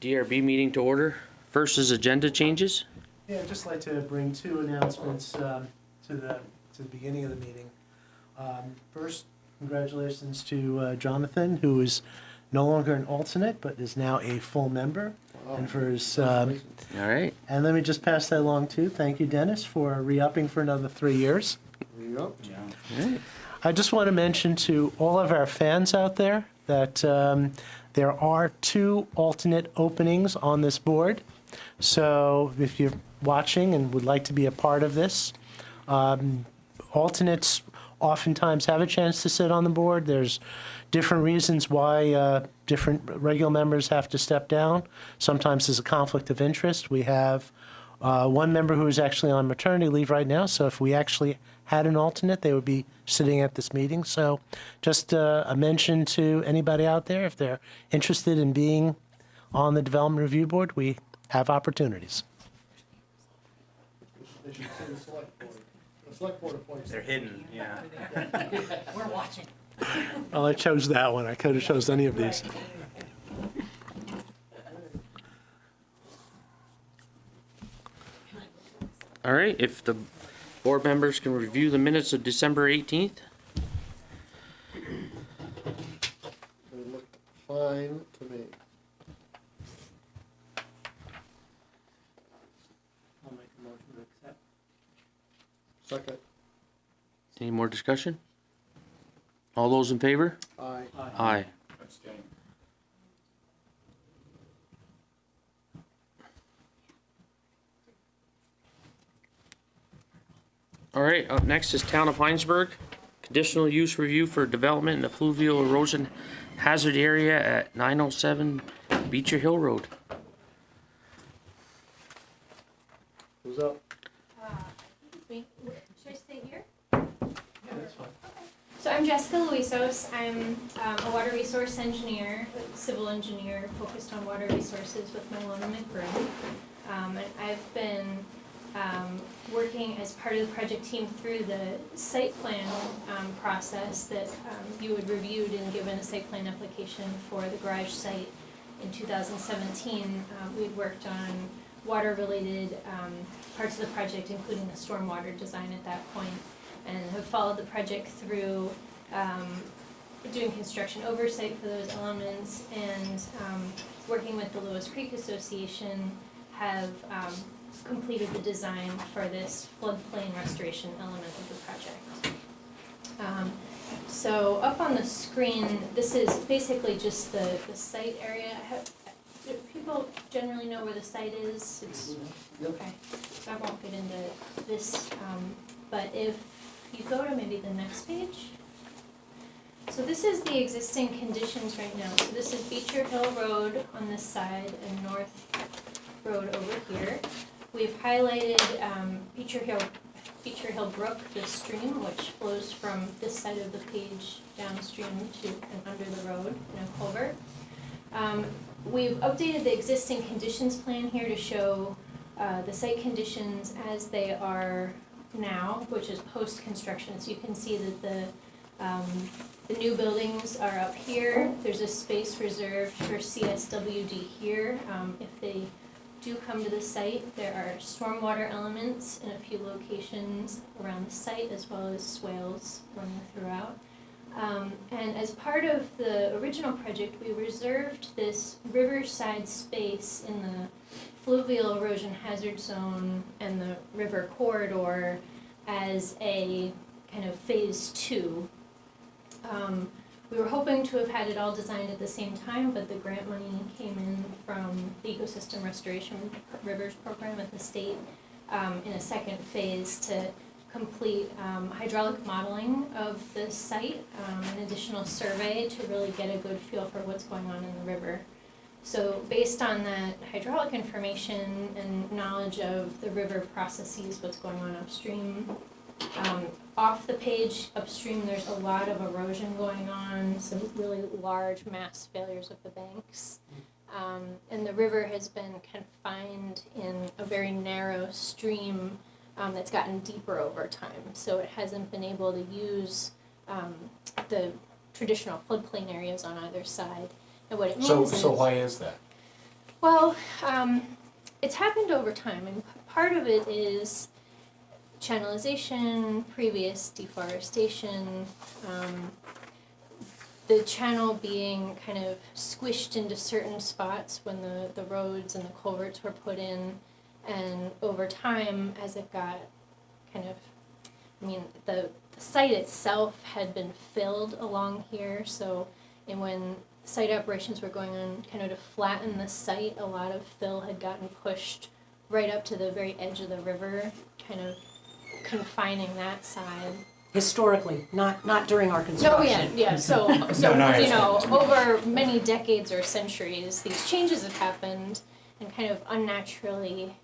DRB meeting to order. First is agenda changes. Yeah, I'd just like to bring two announcements to the beginning of the meeting. First, congratulations to Jonathan, who is no longer an alternate, but is now a full member. Wow. And for his, All right. and let me just pass that along too. Thank you, Dennis, for re-upping for another 3 years. Yep. All right. I just want to mention to all of our fans out there that there are 2 alternate openings on this board. So if you're watching and would like to be a part of this, alternates oftentimes have a chance to sit on the board. There's different reasons why different regular members have to step down. Sometimes there's a conflict of interest. We have one member who is actually on maternity leave right now, so if we actually had an alternate, they would be sitting at this meeting. So just a mention to anybody out there, if they're interested in being on the Development Review Board, we have opportunities. They should say the select board. The select board appoints. They're hidden, yeah. We're watching. Well, I chose that one. I could have chose any of these. All right. If the board members can review the minutes of December 18th. They look fine to me. I'll make a motion to accept. Second. Any more discussion? All those in favor? Aye. Aye. All right, up next is Town of Hinesburg. Conditional use review for development in the fluvial erosion hazard area at 907 Beecher Hill Road. Who's up? Should I stay here? Yeah, that's fine. So I'm Jessica Luisos. I'm a water resource engineer, civil engineer, focused on water resources with my loan and McBroom. And I've been working as part of the project team through the site plan process that you had reviewed and given a site plan application for the garage site in 2017. We'd worked on water-related parts of the project, including the stormwater design at that point, and have followed the project through doing construction oversight for those elements, and working with the Lewis Creek Association have completed the design for this floodplain restoration element of the project. So up on the screen, this is basically just the site area. Do people generally know where the site is? Yep. Okay, so I won't get into this, but if you go to maybe the next page. So this is the existing conditions right now. So this is Beecher Hill Road on this side and North Road over here. We've highlighted Beecher Hill Brook, the stream, which flows from this side of the page downstream to and under the road in a culvert. We've updated the existing conditions plan here to show the site conditions as they are now, which is post-construction. So you can see that the new buildings are up here. There's a space reserved for CSWD here. If they do come to the site, there are stormwater elements in a few locations around the site, as well as swales running throughout. And as part of the original project, we reserved this riverside space in the fluvial erosion hazard zone and the river corridor as a kind of phase 2. We were hoping to have had it all designed at the same time, but the grant money came in from the Ecosystem Restoration Rivers Program at the state in a second phase to complete hydraulic modeling of the site, an additional survey to really get a good feel for what's going on in the river. So based on that hydraulic information and knowledge of the river processes, what's going on upstream, off the page upstream there's a lot of erosion going on, some really large mass failures of the banks. And the river has been confined in a very narrow stream that's gotten deeper over time. So it hasn't been able to use the traditional floodplain areas on either side. And what it means is... So why is that? Well, it's happened over time, and part of it is channelization, previous deforestation, the channel being kind of squished into certain spots when the roads and the culverts were put in, and over time, as it got kind of, I mean, the site itself had been filled along here, so, and when site operations were going on kind of to flatten the site, a lot of fill had gotten pushed right up to the very edge of the river, kind of confining that side. Historically, not during our No, construction. yeah, so, No, I you know, understand. over many decades or centuries, these changes have happened and kind of unnaturally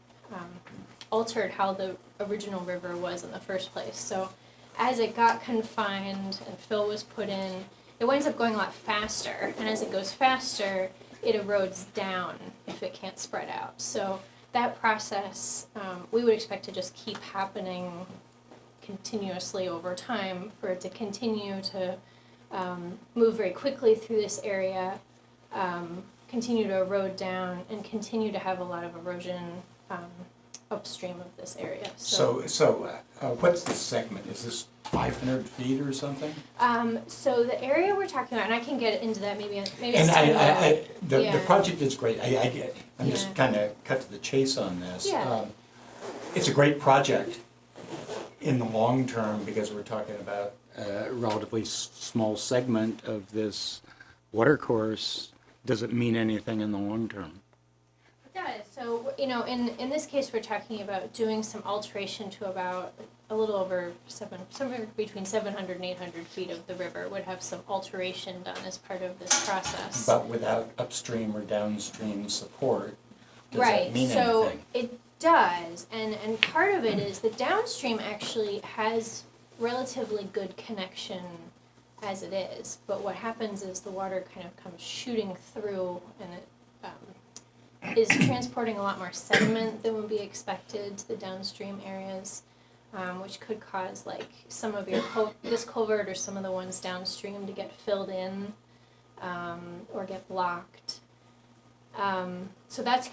altered how the original river was in the first place. So as it got confined and fill was put in, it winds up going a lot faster, and as it goes faster, it erodes down if it can't spread out. So that process, we would expect to just keep happening continuously over time, for it to continue to move very quickly through this area, continue to erode down, and continue to have a lot of erosion upstream of this area. So what's the segment? Is this 500 feet or something? So the area we're talking about, and I can get into that maybe And some the project is great. I get it. I'm Yeah. just kind of cut to the chase on this. Yeah. It's a great project in the long term because we're talking about a relatively small segment of this watercourse. Does it mean anything in the long term? It does. So, you know, in this case, we're talking about doing some alteration to about a little over somewhere between 700 and 800 feet of the river would have some alteration done as part of this process. But without upstream or downstream support, does Right, that mean so anything? it does, and part of it is the downstream actually has relatively good connection as it is, but what happens is the water kind of comes shooting through, and it is transporting a lot more sediment than would be expected to the downstream areas, which could cause like some of your this culvert or some of the ones downstream to get filled in or get blocked. So that's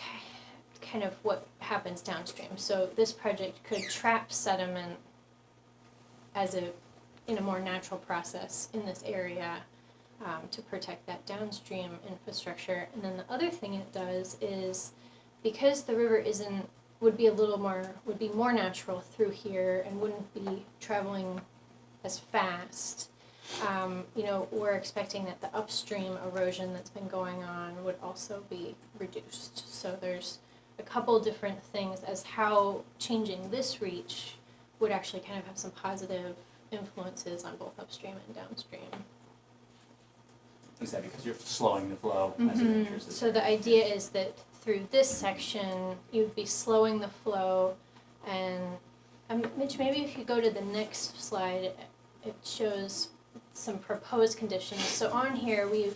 kind of what happens downstream. So this project could trap sediment in a more natural process in this area to protect that downstream infrastructure. And then the other thing it does is, because the river would be more natural through here and wouldn't be traveling as fast, you know, we're expecting that the upstream erosion that's been going on would also be reduced. So there's a couple different things as how changing this reach would actually kind of have some positive influences on both upstream and downstream. Is that because you're slowing the flow as it enters the So the idea is that through this section, you'd be slowing the flow, and Mitch, maybe if you go to the next slide, it shows some proposed conditions. So on here, we've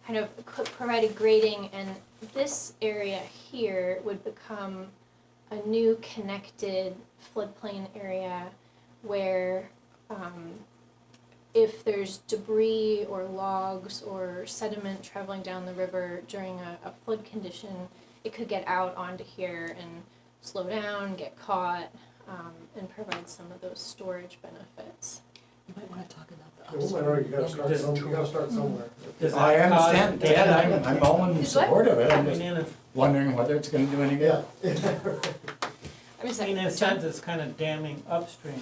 kind of provided grading, and this area here would become a new connected floodplain area where if there's debris or logs or sediment traveling down the river during a flood condition, it could get out onto here and slow down, get caught, and provide some of those storage benefits. You might want to talk about the Well, upstream. Larry, you gotta start somewhere. I understand, Ted, I'm all in Is what? support of it. I'm I just mean, if, wondering whether it's gonna do any good. Yeah. I'm just I mean, in a like, sense, it's kind of damming upstream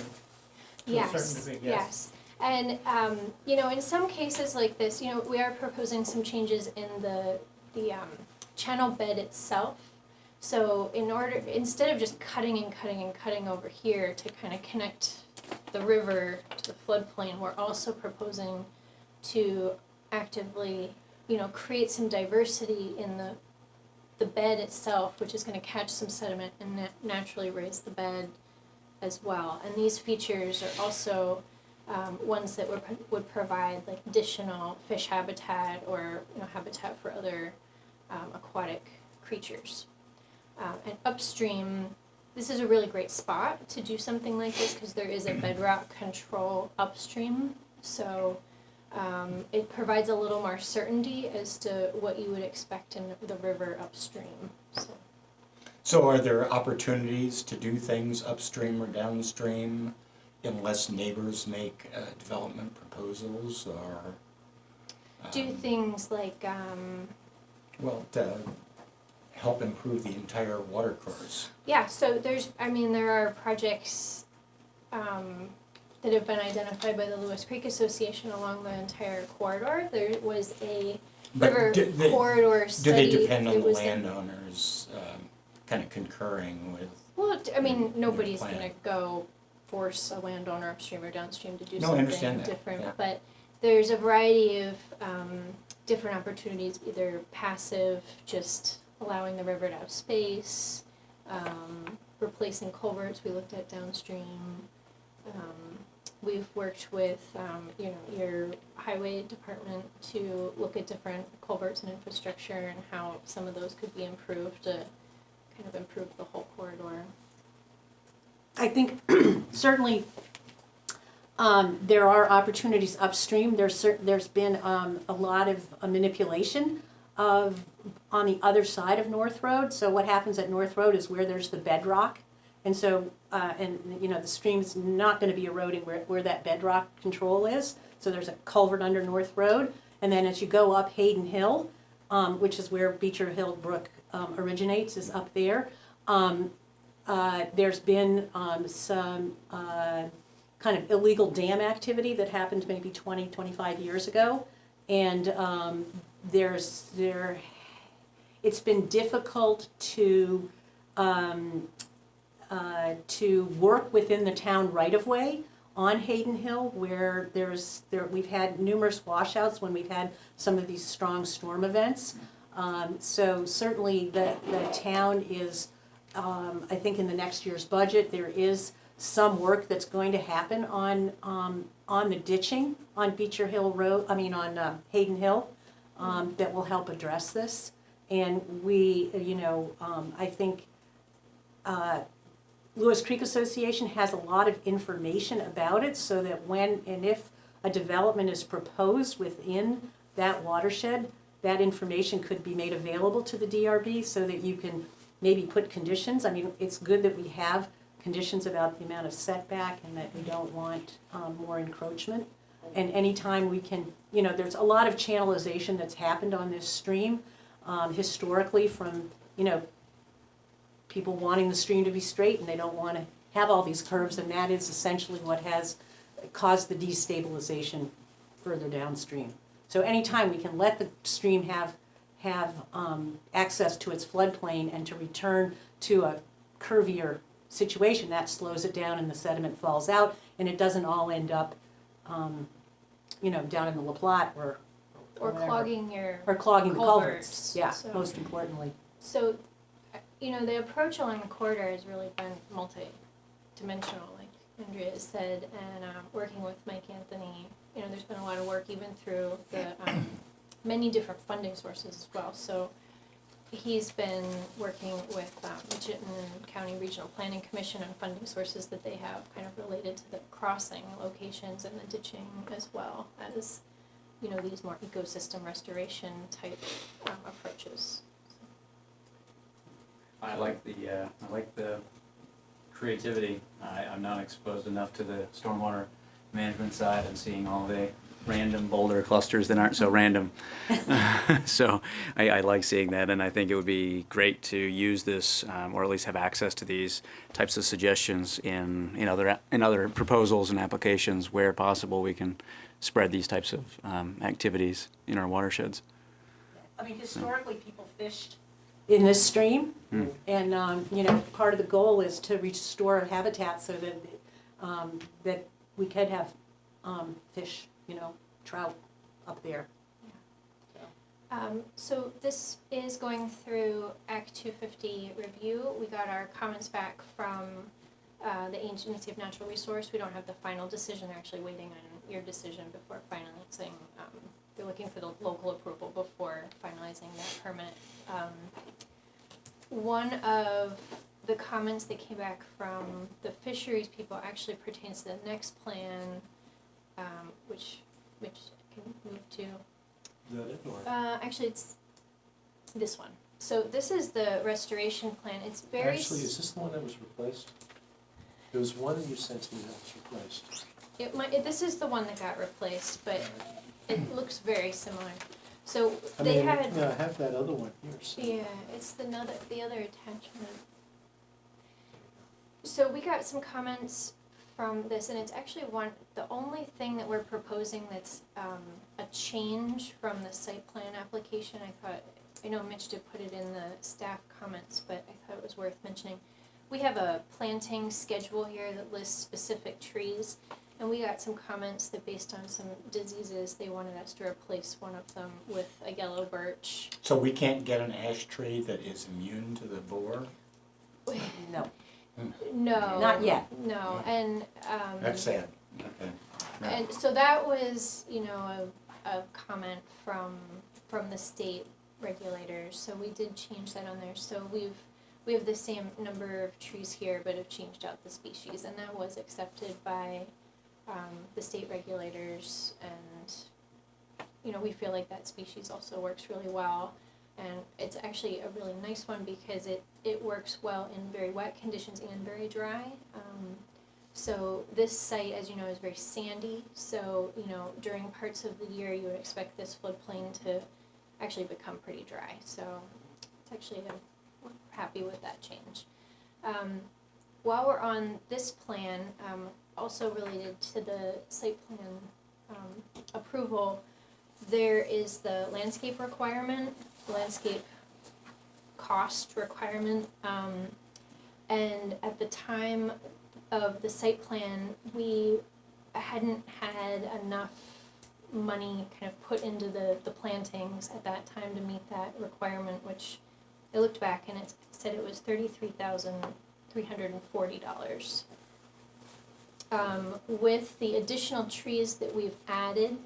to a yes, certain degree, yes. yes. And, you know, in some cases like this, you know, we are proposing some changes in the channel bed itself. So instead of just cutting and cutting and cutting over here to kind of connect the river to the floodplain, we're also proposing to actively, you know, create some diversity in the bed itself, which is going to catch some sediment and naturally raise the bed as well. And these features are also ones that would provide like additional fish habitat or, you know, habitat for other aquatic creatures. And upstream, this is a really great spot to do something like this because there is a bedrock control upstream. So It provides a little more certainty as to what you would expect in the river upstream, so. So are there opportunities to do things upstream or downstream unless neighbors make development proposals or? Do things like, Well, to help improve the entire water course. yeah, so there are projects, that have been identified by the Lewis Creek Association along the entire corridor. There was a But river do they- corridor Do study. they depend on It the was landowners kind of concurring with? Well, nobody's plan? gonna go force a landowner upstream or downstream to do No, I something understand that, different. yeah. But there's a variety of different opportunities, either passive, just allowing the river to have space, replacing culverts, we looked at downstream. We've worked with, your highway department to look at different culverts and infrastructure and how some of those could be improved to kind of improve the whole corridor. I think certainly there are opportunities upstream. There's been a lot of manipulation on the other side of North Road. So what happens at North Road is where there's the bedrock. And so, the stream's not gonna be eroding where that bedrock control is. So there's a culvert under North Road. And then as you go up Hayden Hill, which is where Beecher Hill Brook originates, is up there. There's been some kind of illegal dam activity that happened maybe 20, 25 years ago. And it's been difficult to work within the town right-of-way on Hayden Hill, where we've had numerous washouts when we've had some of these strong storm events. So certainly the town is, I think in the next year's budget, there is some work that's going to happen on the ditching on Beecher Hill Road, on Hayden Hill, that will help address this. And we, I think Lewis Creek Association has a lot of information about it, so that when and if a development is proposed within that watershed, that information could be made available to the DRB so that you can maybe put conditions. I mean, it's good that we have conditions about the amount of setback and that we don't want more encroachment. And anytime we can, there's a lot of channelization that's happened on this stream historically from, people wanting the stream to be straight and they don't want to have all these curves, and that is essentially what has caused the destabilization further downstream. So anytime we can let the stream have access to its floodplain and to return to a curvier situation, that slows it down and the sediment falls out, and it doesn't all end up, down in the La Platte or whatever. Clogging your Or clogging the culverts, culverts, yeah, so. most importantly. So, the approach along the corridor has really been multi-dimensional, like Andrea said, and working with Mike Anthony, there's been a lot of work even through the many different funding sources as well. So he's been working with Mitchell County Regional Planning Commission on funding sources that they have kind of related to the crossing locations and the ditching, as well as, these more ecosystem restoration type approaches. I like the creativity. I'm not exposed enough to the stormwater management side and seeing all the random boulder clusters that aren't so random. So I like seeing that, and I think it would be great to use this, or at least have access to these types of suggestions in other proposals and applications where possible. We can spread these types of activities in our watersheds. I mean, historically, people fished in this stream, and, part of the goal is to restore habitat so that, that we could have fish, trout up there. So this is going through Act 250 review. We got our comments back from the Agency of Natural Resource. We don't have the final decision. They're actually waiting on your decision before finalizing. They're looking for the local approval before finalizing that permit. One of the comments that came back from the fisheries people actually pertains to the next plan, which can to. Is that it, or? Actually, it's this one. So this is the restoration plan. It's very. Actually, is this the one that was replaced? There was one you sent me that was replaced. This is the one that got replaced, but it looks very similar. So I they mean, had. yeah, I have that other one here, so. Yeah, it's the other attachment. So we got some comments from this, and it's actually the only thing that we're proposing that's a change from the site plan application. I know Mitch did put it in the staff comments, but I thought it was worth mentioning. We have a planting schedule here that lists specific trees, and we got some comments that based on some diseases, they wanted us to replace one of them with a yellow birch. So we can't get an ash tree that is immune to the borer? No, No. not yet. No, and That's sad, okay. Right. and so that was, a comment from the state regulators, so we did change that on there. So we have the same number of trees here, but have changed out the species, and that was accepted by the state regulators, and we feel like that species also works really well. And it's actually a really nice one because it works well in very wet conditions and very dry. So this site, as you know, is very sandy. So, during parts of the year, you would expect this floodplain to actually become pretty dry. So it's actually, we're happy with that change. While we're on this plan, also related to the site plan approval, there is the landscape requirement, landscape cost requirement, and at the time of the site plan, we hadn't had enough money kind of put into the plantings at that time to meet that requirement, which I looked back and it said it was $33,340. With the additional trees that we've added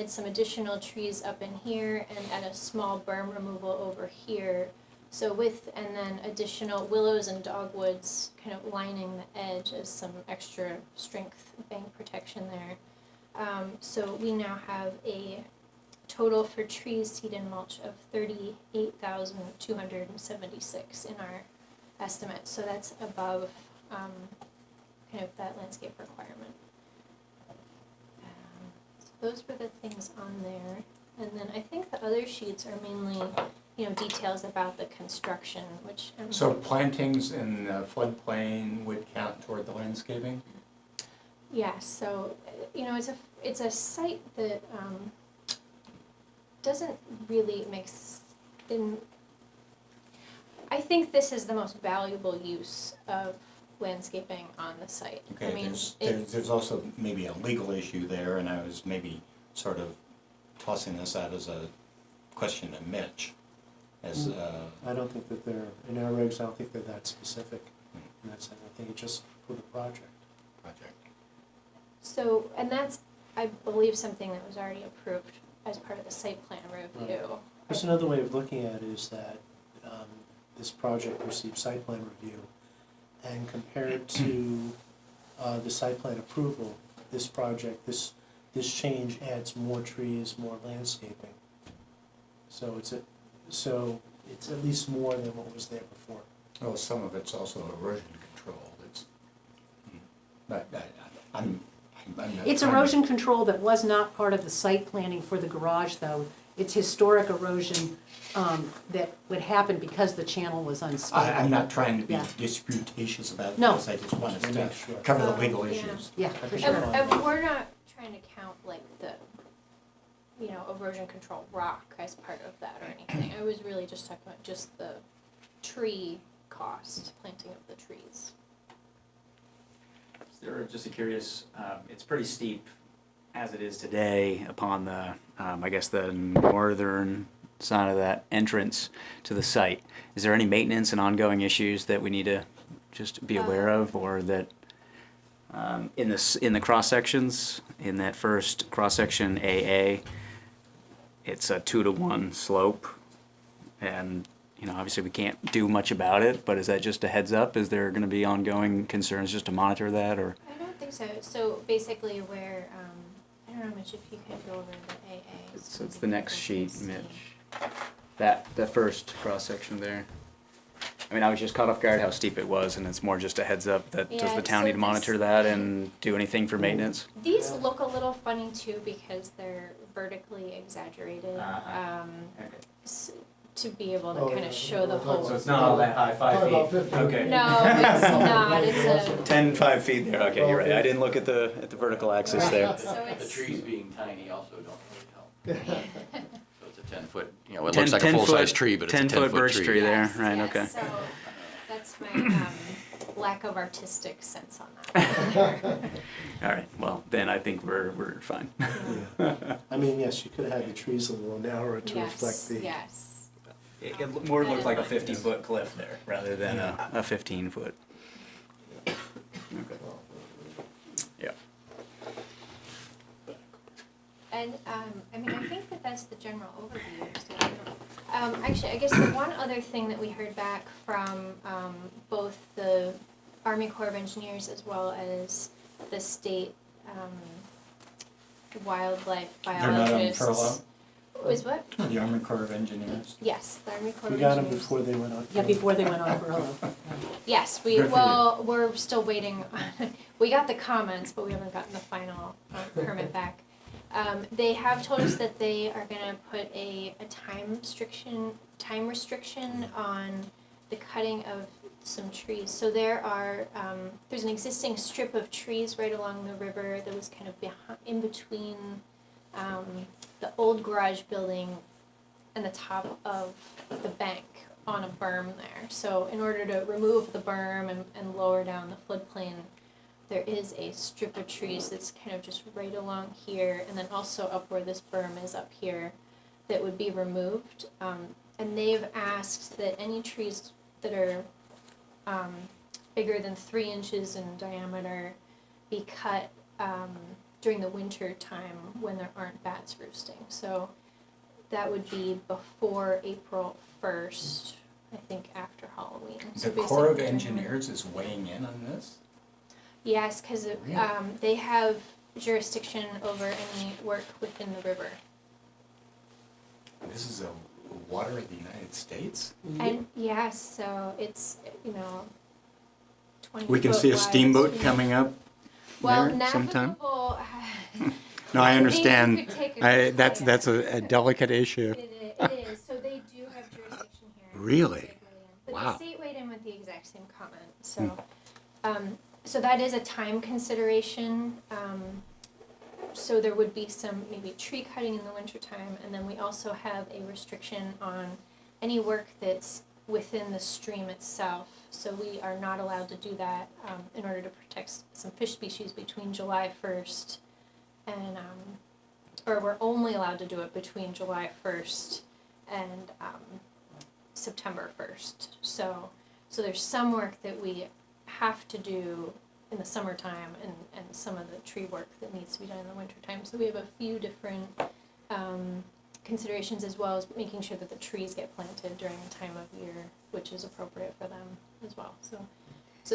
some additional trees up in here and at a small berm removal over here. So and then additional willows and dogwoods kind of lining the edge as some extra strength bank protection there. So we now have a total for trees, seed, and mulch of $38,276 in our estimate. So that's above kind of that landscape requirement. So those were the things on there. And then I think the other sheets are mainly, details about the construction, which. So plantings in the floodplain would count toward the landscaping? Yeah, so, it's a site that doesn't really make I think this is the most valuable use of landscaping on the site. Okay, I mean, there's also maybe a legal issue there, and I was maybe sort of tossing this out as a question to Mitch. As I don't think that they're, in our regs, I don't think they're that specific. And I think it's just for the project. So, and that's, I believe, something that was already approved as part of the site plan review. There's another way of looking at it is that this project received site plan review, and compared to the site plan approval, this project, this change adds more trees, more landscaping. So it's at least more than what was there before. Well, some of it's also erosion control. It's erosion control that was not part of the site planning for the garage, though. It's historic erosion that would happen because the channel was unstable. I'm not trying to be Yeah. disputatious about No. this, I just wanted To to make sure. cover the legal Yeah. issues. Yeah, I for think sure. We're not trying to count like the, erosion control rock as part of that or anything. I was really just talking about just the tree cost, planting of the trees. They're just curious, it's pretty steep as it is today upon the, I guess the northern side of that entrance to the site. Is there any maintenance and ongoing issues that we need to just be aware of, or that in the cross sections, in that first cross section AA, it's a 2-to-1 slope, and obviously we can't do much about it, but is that just a heads up? Is there going to be ongoing concerns just to monitor that, or? I don't think so. So basically where, I don't don't know, Mitch, if you could go over the AA. So it's the next sheet, Mitch. The first cross-section there. I mean, I was just caught off guard how steep it was, and it's more just a heads up that, does Yeah, the town so need to monitor that and do anything for maintenance? These look a little funny too because they're vertically exaggerated. Okay. To be able to Oh, kind yeah. of show the whole. So it's not all that high, 5 Probably about feet? 50. Okay. No, it's not. It's a. 10, 5 feet there, okay, you're right. I didn't look at the vertical axis there. So The it's. trees being tiny also don't really help. So it's a 10-foot, you know, it 10 looks like a 10 full-size foot- tree, but it's a 10-foot 10-foot birch tree. tree there, Yes, right, yes. okay. So that's my lack of artistic sense on that. All right, well, then I think we're fine. I mean, yes, you could have had the trees a little narrower to reflect the. Yes. It more looked like a 50-foot cliff there, rather than a 15-foot. Okay. Yeah. And, I mean, I think that that's the general overview. So, actually, I guess the one other thing that we heard back from, both the Army Corps of Engineers as well as the state, wildlife They're not on biologists. furlough? Was what? The Army Corps of Engineers? Yes, the Army Corps We of got them Engineers. before they went on. Yeah, before they went on furlough. Yes, Good for well, we're still waiting, we got the comments, but we haven't gotten the final permit back. They have told us that they are gonna put a time restriction on the cutting of some trees. So there's an existing strip of trees right along the river that was kind of in between, the old garage building and the top of the bank on a berm there. So in order to remove the berm and lower down the floodplain, there is a strip of trees that's kind of just right along here, and then also up where this berm is up here, that would be removed. And they've asked that any trees that are bigger than 3 inches in diameter be cut during the winter time when there aren't bats roosting. So that would be before April 1st, I think after Halloween. So The Corps of basically during the- Engineers is weighing in on this? Yes, because Really? they have jurisdiction over any work within the river. This is a water of the United States? And yes, so it's, 20 We can foot see a wide steamboat stream. coming up Well, there sometime? navigable. No, I Maybe you understand. could take a That's flight a delicate issue. It is, so they do have jurisdiction here. Really? But Wow. the state weighed in with the exact same comment, so, so that is a time consideration. So there would be some maybe tree cutting in the wintertime, and then we also have a restriction on any work that's within the stream itself. So we are not allowed to do that, in order to protect some fish species between July 1st and, or we're only allowed to do it between July 1st and, September 1st. So there's some work that we have to do in the summertime and some of the tree work that needs to be done in the wintertime. So we have a few different considerations, as well as making sure that the trees get planted during the time of year which is appropriate for them as well. So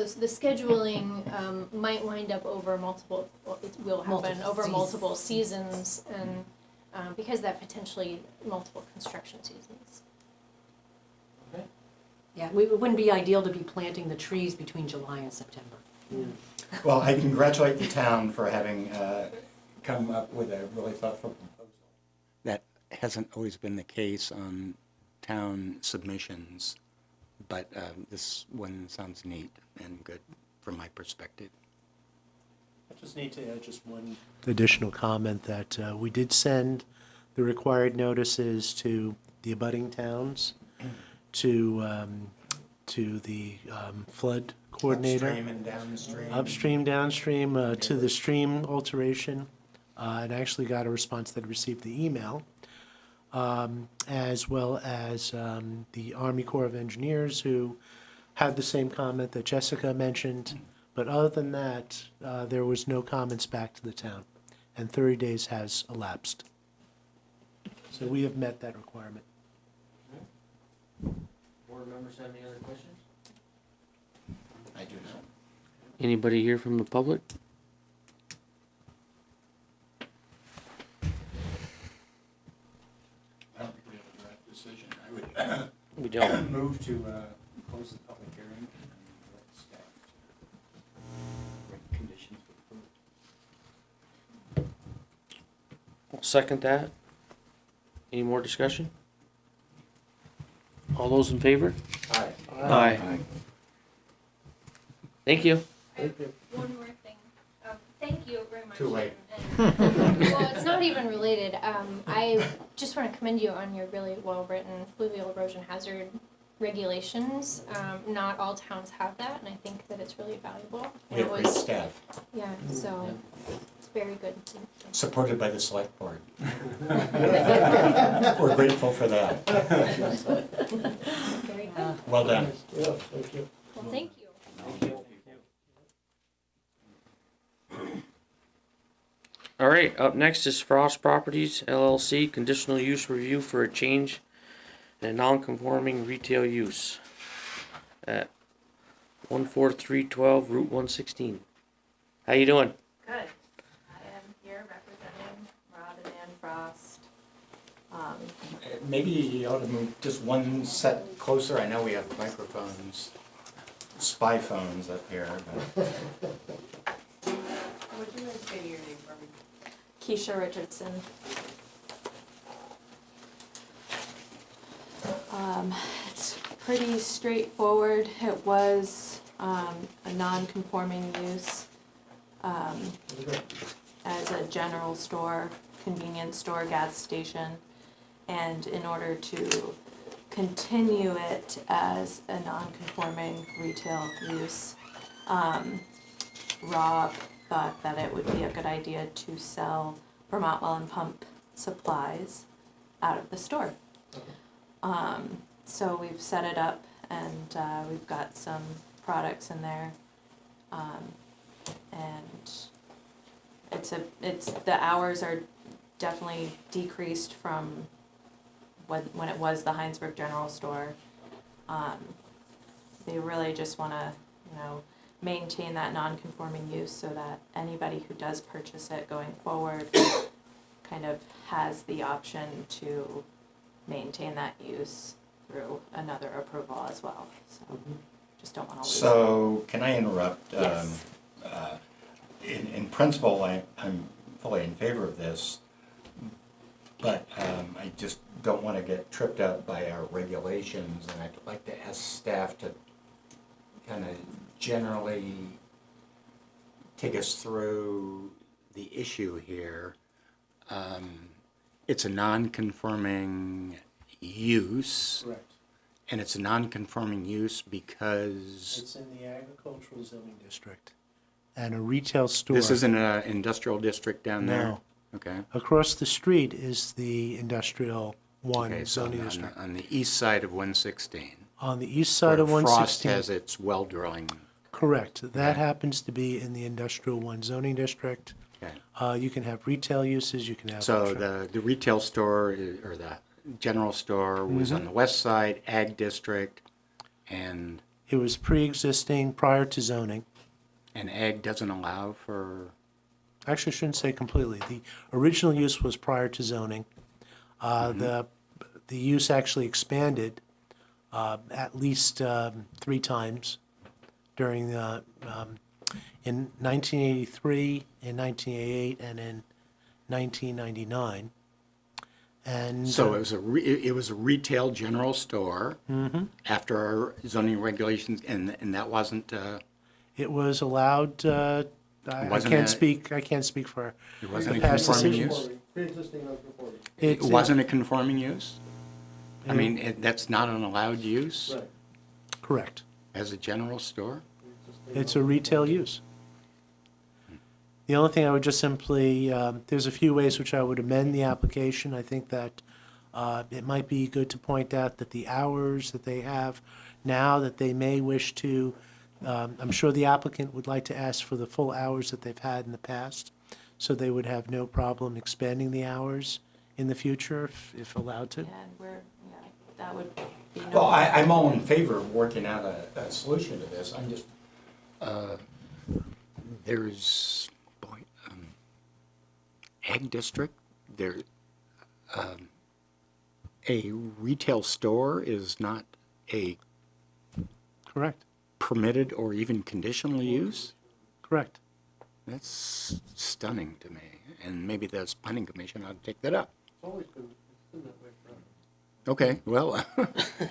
the scheduling might wind up over multiple, well, it will happen Multiple over seasons. multiple seasons, and because that potentially multiple construction seasons. Yeah, it wouldn't be ideal to be planting the trees between July and September. Well, I congratulate the town for having come up with a really thoughtful proposal. That hasn't always been the case on town submissions, but this one sounds neat and good from my perspective. I just need to add just one additional comment that we did send the required notices to the abutting towns, to the flood coordinator. Upstream and downstream. Upstream, downstream, to the stream alteration, and actually got a response that received the email, as well as the Army Corps of Engineers, who had the same comment that Jessica mentioned. But other than that, there was no comments back to the town, and 30 days has elapsed. So we have met that requirement. Board members have any other questions? I do not. Anybody here from the public? We don't. Move to close the public hearing and let staff write conditions for approval. I'll second that. Any more discussion? All those in favor? Aye. Aye. Thank you. One more thing. Thank you very much. Too late. Well, it's not even related. I just want to commend you on your really well-written fluvial erosion hazard regulations. Not all towns have that, and I think that it's really valuable. We have great staff, Yeah, so it's very good. supported by the select board. We're grateful for that. Very good. Well done. Yeah, thank you. Well, thank you. All right, up next is Frost Properties LLC, conditional use review for a change in a non-conforming retail use at 14312 Route 116. How you doing? Good. I am here representing Rod and Ann Frost. Maybe you ought to move just one set closer. I know we have microphones, spy phones up here, but Would you like to say your name for me? Keisha Richardson. It's pretty straightforward. It was a non-conforming use as a general store, convenience store, gas station. And in order to continue it as a non-conforming retail use, Rob thought that it would be a good idea to sell Vermont Well and Pump supplies out of the store. So we've set it up and we've got some products in there. And the hours are definitely decreased from when it was the Hinesburg General Store. They really just wanna, maintain that non-conforming use so that anybody who does purchase it going forward kind of has the option to maintain that use through another approval as well. So just don't want to lose it. so can I interrupt? Yes. In principle, I'm fully in favor of this, but I just don't want to get tripped up by our regulations, and I'd like to ask staff to kind of generally take us through the issue here. It's a non-conforming use, Correct. and it's a non-conforming use because It's in the agricultural zoning district. And a retail store. this isn't an industrial district down there? No. Okay. Across the street is the industrial one Okay, so zoning district. on the east side of 116. On the east side of where Frost 116. has its well drilling. Correct. That Okay. happens to be in the industrial one zoning district. Okay. You can have retail uses, you can have. So the retail store or the general store was on the west side, ag district, and It was pre-existing prior to zoning. ag doesn't allow for, Actually, I shouldn't say completely. The original use was prior to zoning. The use actually expanded at least 3 times during the, in 1983, in 1988, and in 1999. And so it was a retail general store after our zoning regulations, and that wasn't, it was allowed. I wasn't can't a- speak. I can't speak for it wasn't the a past conforming decisions. use? Pre-existing non-conforming. It wasn't a conforming use? I mean, that's not an allowed use Right. Correct. as a general store? It's a retail use. The only thing I would just simply, there's a few ways which I would amend the application. I think that it might be good to point out that the hours that they have now, that they may wish to, I'm sure the applicant would like to ask for the full hours that they've had in the past, so they would have no problem expanding the hours in the future if allowed to. And that would be no. Well, I'm all in favor of working out a solution to this. I'm just, there's, boy, ag district, there, a retail store is not a Correct, permitted or even conditional use? correct. That's stunning to me, and maybe the planning commission ought to take that up. It's always been that way forever. Okay, well,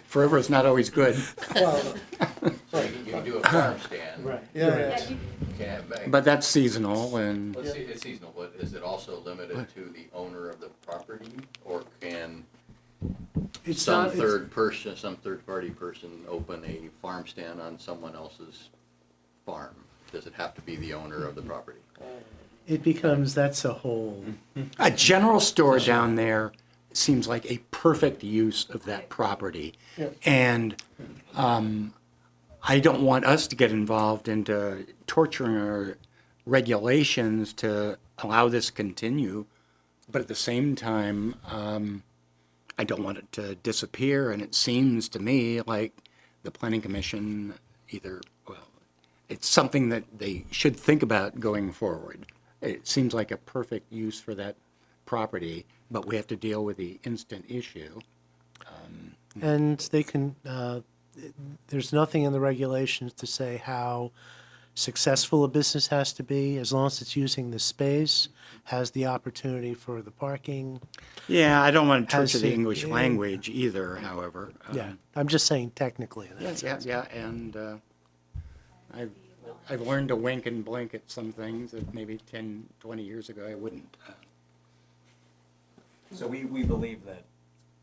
forever is not always good. Well, You can do a farm stand. right, yeah, You can't make, But that's seasonal, and let's see, it's seasonal, but is it also limited to the owner of the property? Or can It's some not, it's- third-party person open a farm stand on someone else's farm? Does it have to be the owner of the property? it becomes, that's a whole, a general store down there seems like a perfect use of that property. Yeah. And I don't want us to get involved into torturing our regulations to allow this to continue. But at the same time, I don't want it to disappear. And it seems to me like the planning commission either, well, it's something that they should think about going forward. It seems like a perfect use for that property, but we have to deal with the instant issue. and they can, there's nothing in the regulations to say how successful a business has to be, as long as it's using the space, has the opportunity for the parking. Yeah, I don't want to Has torture the it- English yeah. language either, however. Yeah, I'm just saying technically. in that Yeah, sense. yeah, and I've learned to wink and blink at some things that maybe 10, 20 years ago I wouldn't. So we believe that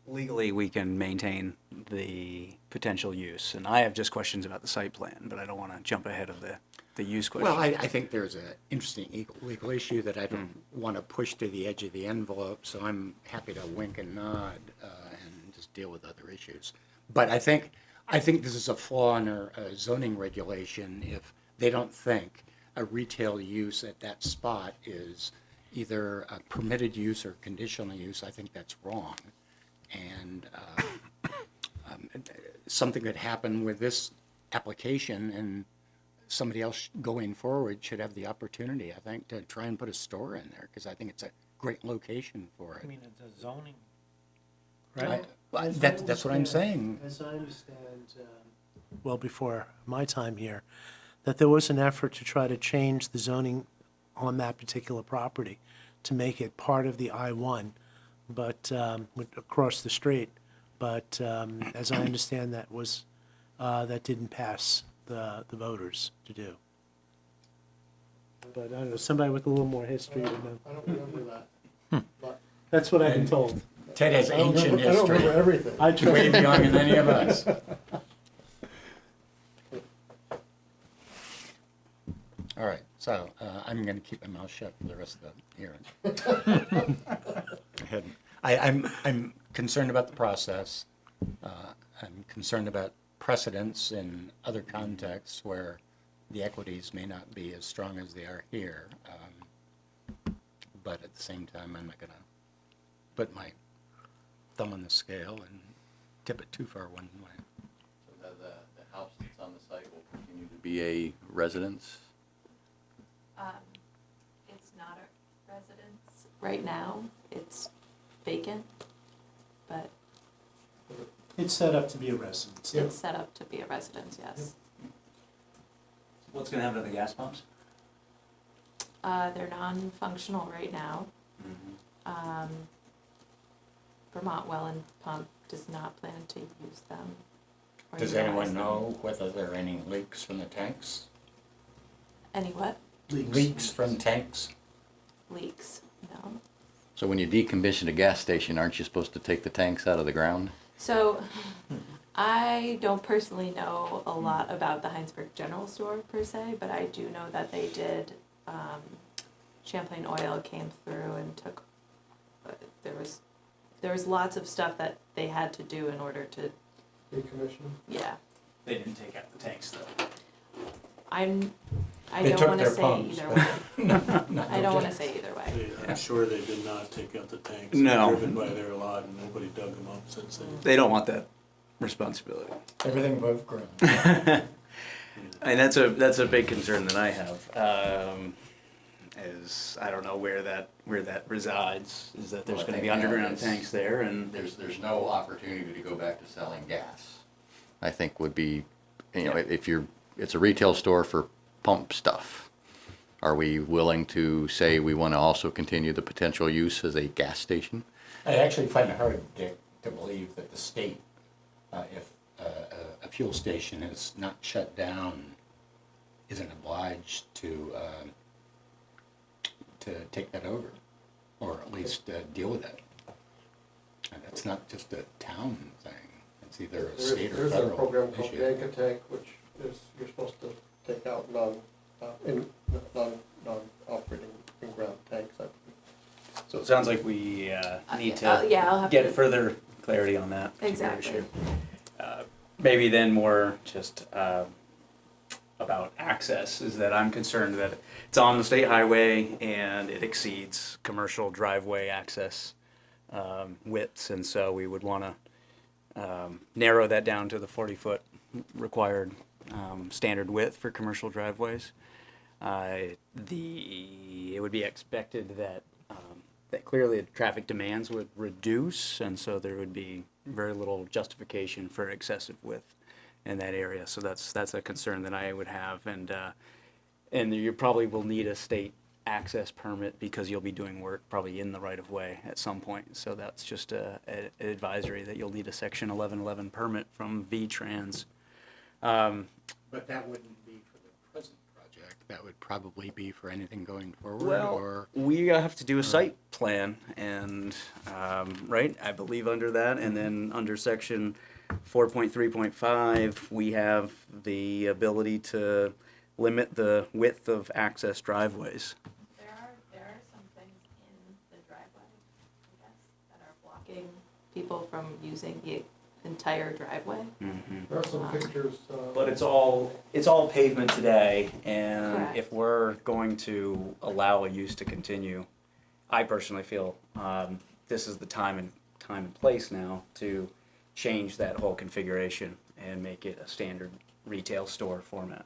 legally we can maintain the potential use, and I have just questions about the site plan, but I don't want to jump ahead of the use question. Well, I think there's an interesting legal issue that I don't want to push to the edge of the envelope, so I'm happy to wink and nod and just deal with other issues. But I think this is a flaw in our zoning regulation if they don't think a retail use at that spot is either a permitted use or conditional use. I think that's wrong. And something could happen with this application, and somebody else going forward should have the opportunity, I think, to try and put a store in there, because I think it's a great location for I it. mean, it's a zoning. Right. That's what I'm saying. As I understand, well before my time here, that there was an effort to try to change the zoning on that particular property to make it part of the I-1, but, across the street. But as I understand, that didn't pass the voters to do. But I don't know, somebody with a little more history would know. I don't remember that. But That's what I've been told. Ted has I don't ancient remember, I don't remember history, everything. I try. way beyond than any of us. All right, so I'm going to keep my mouth shut for the rest of the hearing. I'm concerned about the process. I'm concerned about precedents in other contexts where the equities may not be as strong as they are here. But at the same time, I'm not going to put my thumb on the scale and tip it too far one way. So the house that's on the site will continue to be a residence? It's not a residence right now, it's vacant, but It's set up to be a residence. Yeah. it's set up to be a residence, yes. What's going to happen to the gas pumps? They're non-functional right now. Vermont Well and Pump does not plan to use them. or Does utilize anyone them. know whether there are any leaks from the tanks? Any what? Leaks from tanks? Leaks? No. So when you decommission a gas station, aren't you supposed to take the tanks out of the ground? So, I don't personally know a lot about the Hinesburg General Store per se, but I do know that they did, Champlain Oil came through and took, there was lots of stuff that they had to do in order to, Decommission. yeah. They didn't take out the tanks, though. I They don't took wanna their say pumps, either but way. I don't wanna say either way. I'm sure they did not take out the tanks. No. Driven by their lot and nobody dug them up since then. They don't want that responsibility. Everything above ground. I mean, that's a big concern that I have. Is I don't know where that resides. Is that there's Well, I going to think be now underground it's- tanks there, and There's no opportunity to go back to selling gas. I think would be, if it's a retail store for pump stuff. Are we willing to say we want to also continue the potential use as a gas station? I actually find it hard to believe that the state, if a fuel station is not shut down, isn't obliged to take that over, or at least deal with it. And that's not just a town thing. It's either a state or There's a federal program called issue. Yanka Tank, which is, you're supposed to take out non-operating in-ground tanks, I believe. So it sounds like we need to yeah, I'll have get to- further clarity on that. Exactly. Maybe then more just about access is that I'm concerned that it's on the state highway and it exceeds commercial driveway access widths, and so we would want to narrow that down to the 40-foot required standard width for commercial driveways. It would be expected that clearly the traffic demands would reduce, and so there would be very little justification for excessive width in that area. So that's a concern that I would have, and you probably will need a state access permit because you'll be doing work probably in the right of way at some point. So that's just an advisory that you'll need a section 1111 permit from VTrans. But that wouldn't be for the present project. That would probably be for anything going forward, or? We have to do a site plan, and, right, I believe under that, and then under section 4.3.5, we have the ability to limit the width of access driveways. There are some things in the driveway, I guess, that are blocking people from using the entire driveway. There are some pictures. But it's all pavement today, and Correct. if we're going to allow a use to continue, I personally feel this is the time and place now to change that whole configuration and make it a standard retail store format.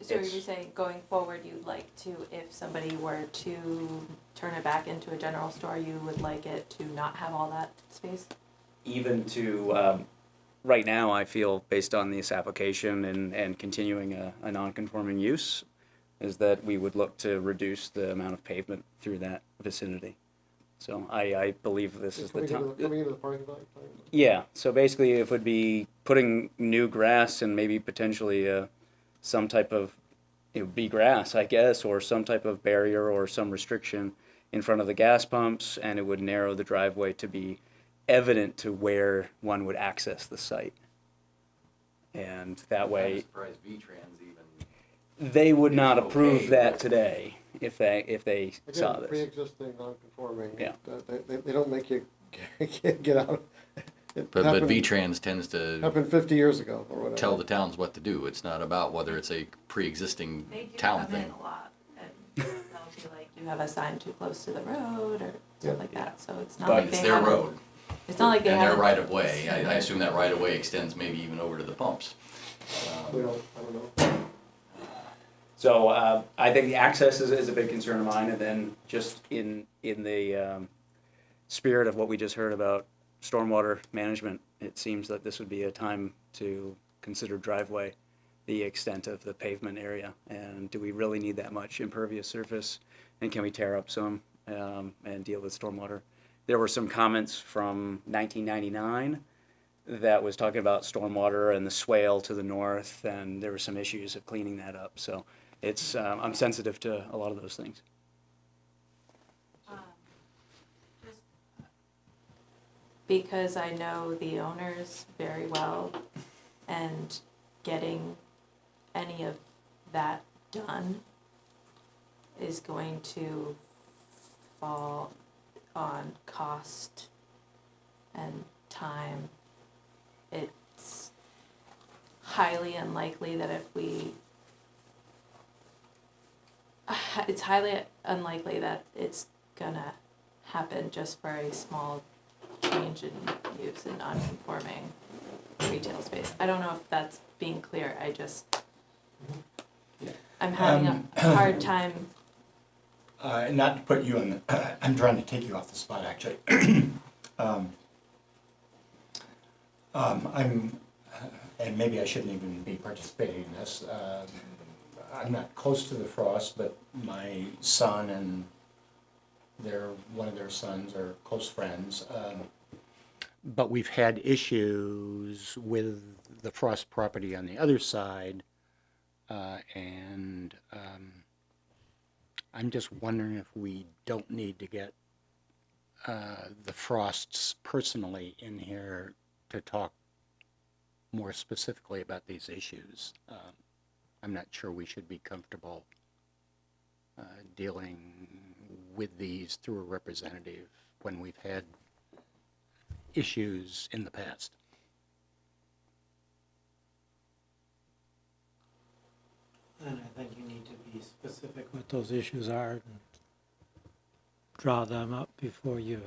So you're saying going forward, you'd like to, if somebody were to turn it back into a general store, you would like it to not have all that space? Even to, right now, I feel, based on this application and continuing a non-conforming use, is that we would look to reduce the amount of pavement through that vicinity. So I believe this is the time. Coming into the parking lot? Yeah, so basically it would be putting new grass and maybe potentially some type of, it would be grass, I guess, or some type of barrier or some restriction in front of the gas pumps, and it would narrow the driveway to be evident to where one would access the site. And that way, I'm surprised V-Trans even. they would not Okay. approve that today if they saw Again, this. pre-existing, non-conforming. Yeah. They don't make you get out. But V-Trans tends to Happened 50 years ago or whatever. tell the towns what to do. It's not about whether it's a pre-existing They do town come in thing. a lot, and they'll be like, you have a sign too close to the road, or stuff like that, so it's not But like It's they their have. road It's not like they and have. their right of way. I assume that right of way extends maybe even over to the pumps. Well, I don't know. So I think the access is a big concern of mine, and then just in the spirit of what we just heard about stormwater management, it seems that this would be a time to consider driveway, the extent of the pavement area, and do we really need that much impervious surface, and can we tear up some and deal with stormwater? There were some comments from 1999 that was talking about stormwater and the swale to the north, and there were some issues of cleaning that up. So it's I'm sensitive to a lot of those things. Just because I know the owners very well, and getting any of that done is going to fall on cost and time. It's highly unlikely that it's highly unlikely that it's gonna happen just for a small change in use in non-conforming retail space. I don't know if that's being clear, I'm having a hard time. Not to put you in the, I'm trying to take you off the spot, actually. I'm and maybe I shouldn't even be participating in this. I'm not close to the frost, but my son and one of their sons are close friends. But we've had issues with the frost property on the other side, and I'm just wondering if we don't need to get the Frosts personally in here to talk more specifically about these issues. I'm not sure we should be comfortable dealing with these through a representative when we've had issues in the past. And I think you need to be specific what those issues are and draw them up before you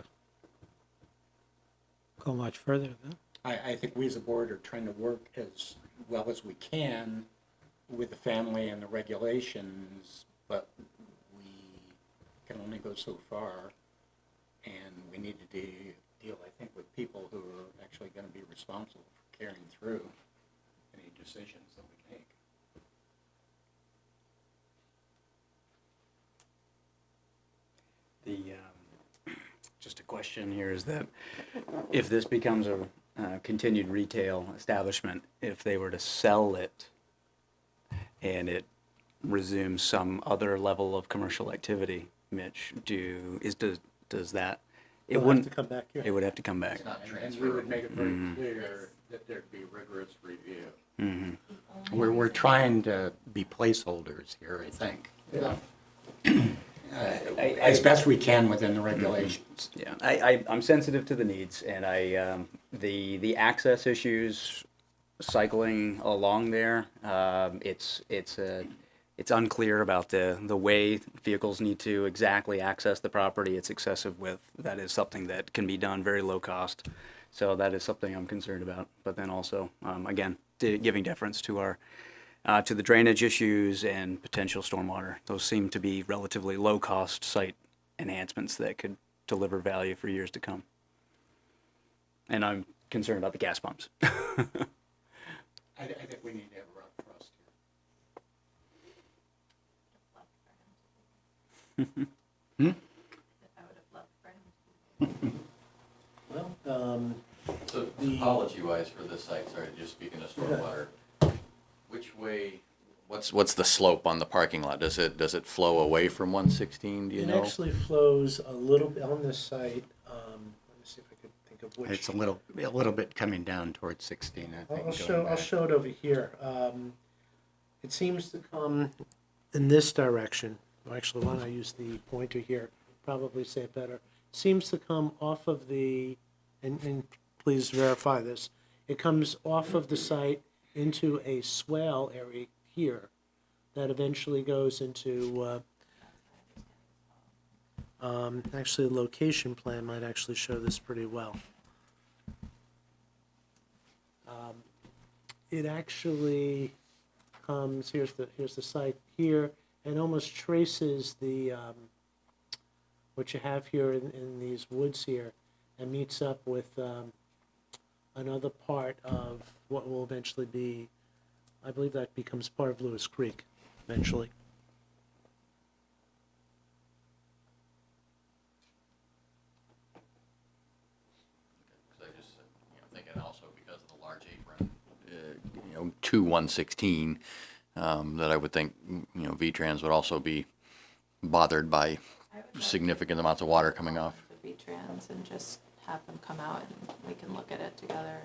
go much further then. I think we as a board are trying to work as well as we can with the family and the regulations, but we can only go so far, and we need to deal, I think, with people who are actually going to be responsible for carrying through any decisions that we make. Just a question here is that if this becomes a continued retail establishment, if they were to sell it and it resumes some other level of commercial activity, Mitch, does that, it It'll have wouldn't, to come back here. it would have to come back. It's not And we transferable. would make it very clear that there'd be rigorous review. Mm-hmm. We're trying to be placeholders here, I think. Yeah. As best we can within the regulations. Yeah, I'm sensitive to the needs, and the access issues cycling along there, it's unclear about the way vehicles need to exactly access the property. It's excessive width. That is something that can be done very low cost. So that is something I'm concerned about. But then also, again, giving deference to our to the drainage issues and potential stormwater. Those seem to be relatively low-cost site enhancements that could deliver value for years to come. And I'm concerned about the gas pumps. I think we need to have a rock frost here. Well, So topology-wise for this site, sorry, just speaking of stormwater, which way, what's the slope on the parking lot? Does it flow away from 116, do you it know? actually flows a little bit on this site. Let me see if I could think of which. It's a little bit coming down towards 16, I think. I'll show it over here. It seems to come in this direction. Well, actually, why don't I use the pointer here? Probably say it better. Seems to come off of the, and please verify this. It comes off of the site into a swale area here that eventually goes into, actually the location plan might actually show this pretty well. It actually comes, here's the site here, and almost traces the, what you have here in these woods here, and meets up with another part of what will eventually be, I believe that becomes part of Lewis Creek eventually. Because I just, thinking also because of the large apron, to 116, that I would think, V-Trans would also be bothered by significant amounts of water coming off. The V-Trans and just have them come out and we can look at it together.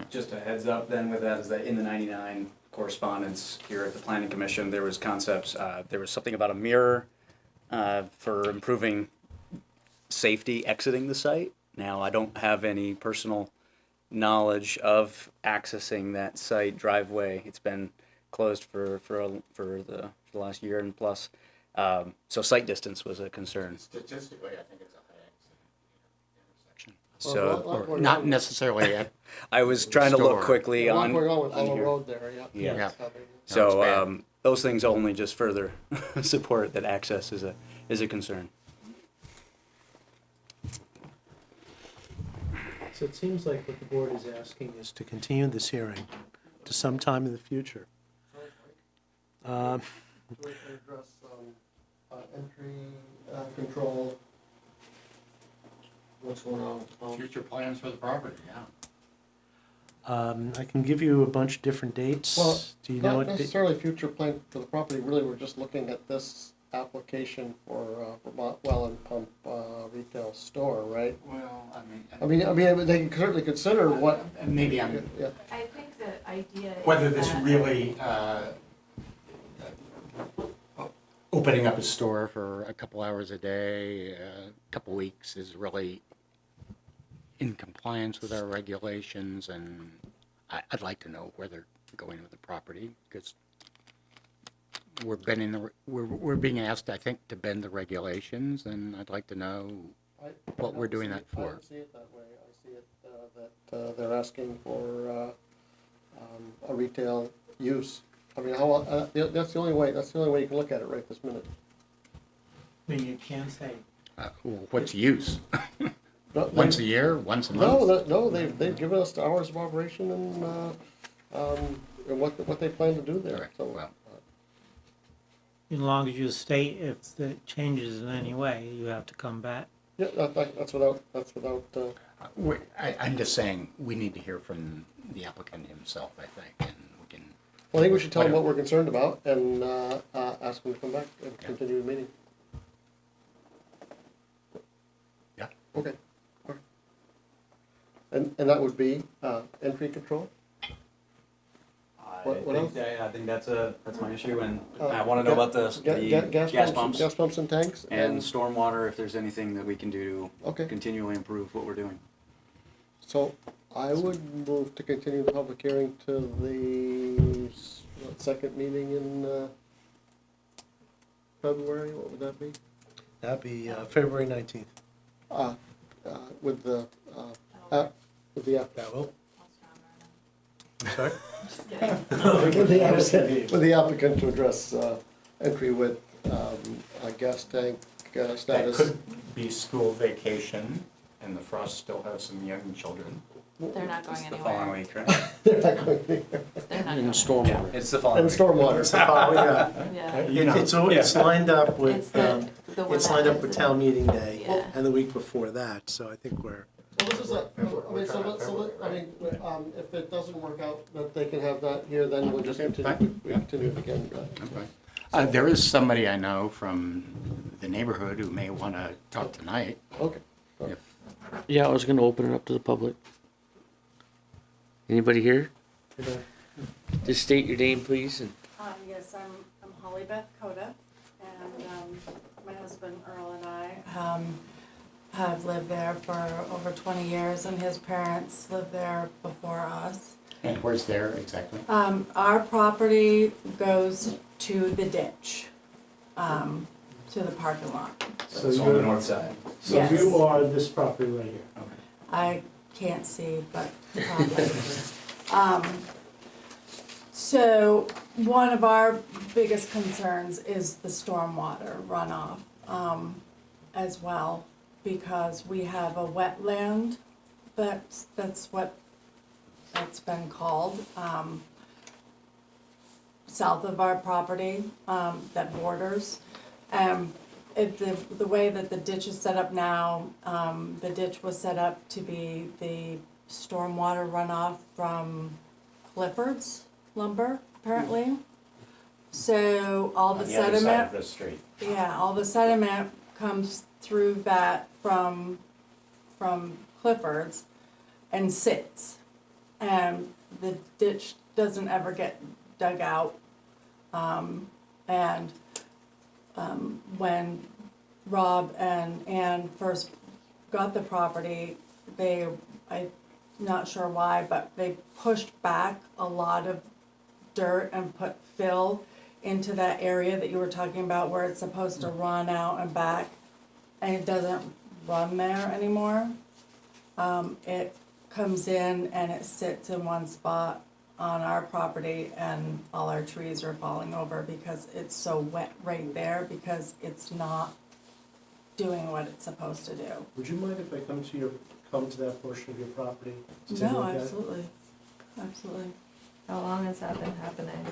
Just a heads up then with that is that in the 99 correspondence here at the Planning Commission, there was concepts, there was something about a mirror for improving safety exiting the site. Now, I don't have any personal knowledge of accessing that site driveway. It's been closed for the last year and plus. So site distance was a concern. Statistically, I think it's a high accident intersection. So Or not necessarily at, I was trying to look Store. quickly on. We're going with on Hollow here. Road there, yeah. Yeah. Yeah. So they- So it's bad. those things only just further support that access is a concern. So it seems like what the board is asking is to continue this hearing to some time in the future. Do we address, entry, control? What's going on? Future plans for the property, yeah. I can give you a bunch of different dates. Well, Do you know not what? necessarily future plan for the property, really, we're just looking at this application for Vermont Well and Pump retail store, right? Well, I mean, they can certainly consider what, maybe I'm, yeah, I think the idea is whether this that- really, opening up a store for a couple hours a day, a couple weeks is really in compliance with our regulations, and I'd like to know where they're going with the property, because we're being asked, I think, to bend the regulations, and I'd like to know what we're doing that I for. don't see it that way. I see it that they're asking for a retail use. I mean, that's the only way you can look at it right this minute. I mean, you can't say, Well, what's use? No, Once a year, once a month? No, they've given us the hours of operation and what they plan to do there, Right, so. well. as long as you state if it changes in any way, you have to come back. Yeah, that's without, I'm just saying, we need to hear from the applicant himself, I think, and we can. well, I think we should tell them what we're concerned about and ask them to come back and continue the meeting. Yeah. Okay. All right. And that would be entry control? What else? I think that's my issue, and I Uh, wanna know about the gas pumps Gas pumps and tanks? and stormwater, if there's anything that we can do Okay. to continually improve what we're doing. So I would move to continue the public hearing to the second meeting in February, what would that be? That'd be February 19th. With the, That will? I'm sorry? with the applicant to address entry with a gas tank That status. could be school vacation, and the Frost still has some young children. They're not going It's the following anywhere. week, right? They're not going there. They're not And going. stormwater. It's the following And week. stormwater. Yeah. It's lined up It's with, the one it's that lined up has with the- town meeting day Yeah. and the week before that, so I think we're, Well, this is if it doesn't work out, that they can have that here, then we'll just continue, we continue it again. Okay. There is somebody I know from the neighborhood who may want to talk tonight. Okay. If Yeah, I was gonna open it up to the public. Anybody here? Just state your name, please, and Yes, I'm Holly Beth Coda, and my husband Earl and I have lived there for over 20 years, and his parents lived there before us. And where's there exactly? Our property goes to the ditch, to the parking lot. so It's on the you're, north side. so Yes. you are this property right here. I can't see, but probably. So one of our biggest concerns is the stormwater runoff as well, because we have a wetland, that's what it's been called, south of our property that borders. The way that the ditch is set up now, the ditch was set up to be the stormwater runoff from Clifford's lumber, apparently. So all the On the other side of sediment, the street. yeah, all the sediment comes through that from Clifford's and sits. And the ditch doesn't ever get dug out. When Rob and Ann first got the property, I'm not sure why, but they pushed back a lot of dirt and put fill into that area that you were talking about where it's supposed to run out and back, and it doesn't run there anymore. It comes in and it sits in one spot on our property, and all our trees are falling over because it's so wet right there, because it's not doing what it's supposed to do. Would you mind if I come come to that portion of your property to take a No, look at it? absolutely, absolutely. How long has that been happening?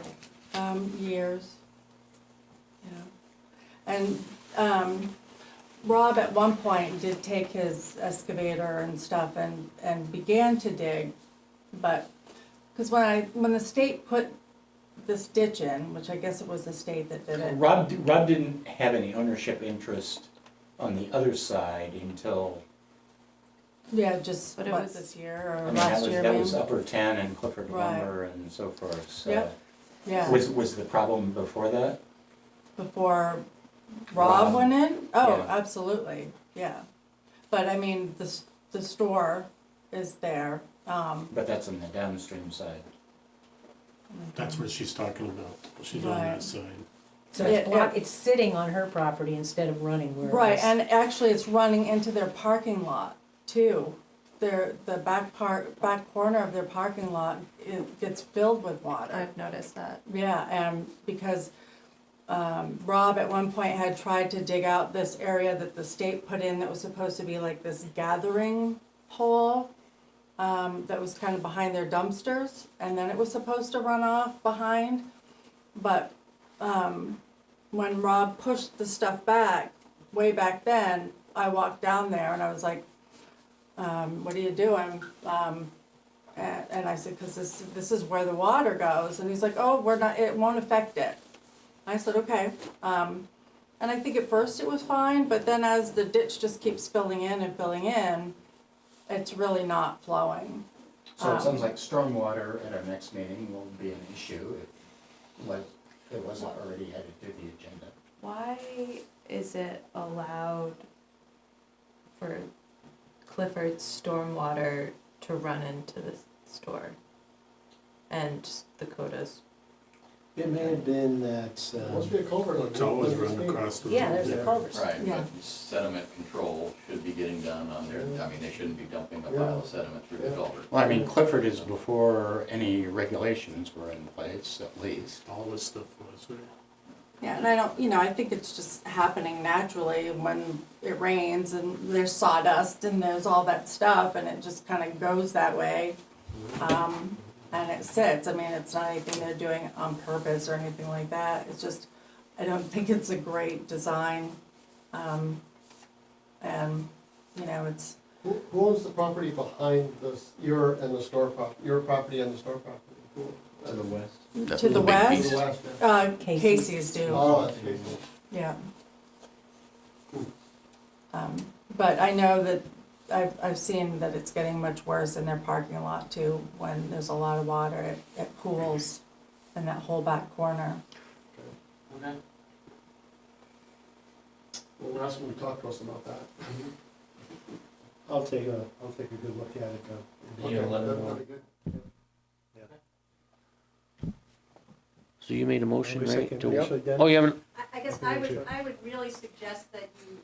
Years. Yeah. And, Rob at one point did take his excavator and stuff and began to dig, but, because when the state put this ditch in, which I guess it was the state that did it. Rob didn't have any ownership interest on the other side until, Yeah, just, But it what, was- this year I or mean, last year, that maybe? was Upper 10 and Clifford Right. Lumber and so forth, so. Yep. Yeah, Was the problem before that? before Rob Rob. went in? Oh, Yeah. absolutely, yeah. But I mean, the store is there, But that's on the downstream side. That's what she's talking about. She's on Right. that side. So Yeah, it's sitting on her property instead of running where it right, was. and actually it's running into their parking lot too. The back corner of their parking lot, it gets filled with water. I've noticed that. Yeah, and because Rob at one point had tried to dig out this area that the state put in that was supposed to be like this gathering hole that was kind of behind their dumpsters, and then it was supposed to run off behind. But when Rob pushed the stuff back, way back then, I walked down there and I was like, what are you doing? And I said, because this is where the water goes. And he's like, oh, it won't affect it. I said, okay. And I think at first it was fine, but then as the ditch just keeps filling in, it's really not flowing. So it sounds like stormwater at our next meeting will be an issue if it wasn't already added to the agenda. Why is it allowed for Clifford's stormwater to run into the store and Dakota's? It may have been that, Must be a culvert. It's always run across the road. Yeah, there's a culvert. Right, Yeah. but sediment control should be getting done on there. I mean, they shouldn't be dumping a pile of sediment through the culvert. Well, I mean, Clifford is before any regulations were in place, at least. All this stuff was, right? Yeah, and I think it's just happening naturally when it rains and there's sawdust and there's all that stuff and it just kind of goes that way. And it sits. I mean, it's not anything they're doing on purpose or anything like that. It's just, I don't think it's a great design. And, it's, Who owns the property behind this, your property and the store property? To the west. to the To west, the west, yeah. Casey's do. Oh, that's Casey. Yeah. But I know that I've seen that it's getting much worse in their parking lot too, when there's a lot of water, it pools in that whole back corner. Okay. We'll ask them to talk to us about that. I'll take a good look at it though. Okay, that'd be good. So you made a motion, Wait a right? second, to- actually, Dennis? Oh, you haven't, I guess I would really suggest that you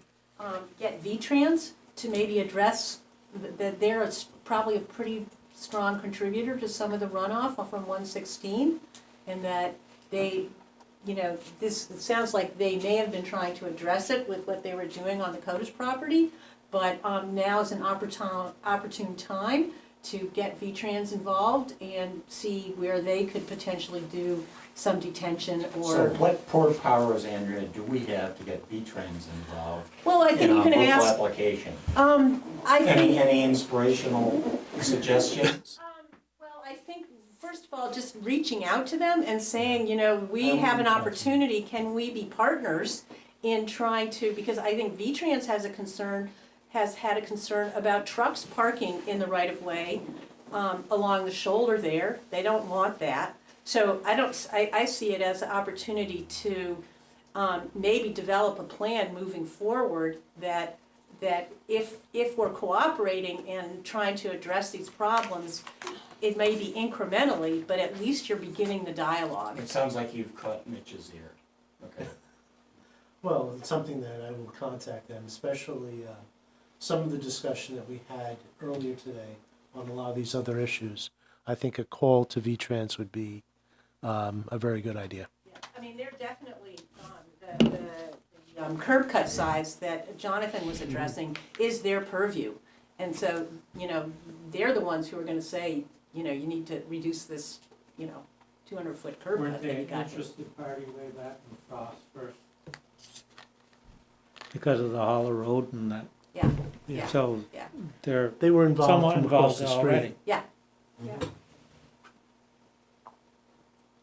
get V-Trans to maybe address that they're probably a pretty strong contributor to some of the runoff from 116, and that they, it sounds like they may have been trying to address it with what they were doing on the Coda's property, but now is an opportune time to get V-Trans involved and see where they could potentially do some detention So or. what poor powers, Andrea, do we have to get V-Trans involved Well, I think in a you can local ask, application? I think. Any inspirational suggestions? Well, I think, first of all, just reaching out to them and saying, we have an opportunity, can we be partners in trying to, because I think V-Trans has had a concern about trucks parking in the right-of-way along the shoulder there. They don't want that. So I see it as an opportunity to maybe develop a plan moving forward that if we're cooperating and trying to address these problems, it may be incrementally, but at least you're beginning the dialogue. It sounds like you've caught Mitch's ear. Okay. Well, it's something that I will contact them, especially some of the discussion that we had earlier today on a lot of these other issues. I think a call to V-Trans would be a very good idea. Yeah, I mean, they're definitely, the curb cut size that Jonathan was addressing is their purview. And so, you know, they're the ones who are gonna say, you know, you need to reduce this, you know, 200-foot curb Weren't cut they that you an got. interested party way back in Frost first? Because of the hollow road and that, Yeah, yeah, so yeah, they're They were involved somewhat from across involved the street. already. yeah.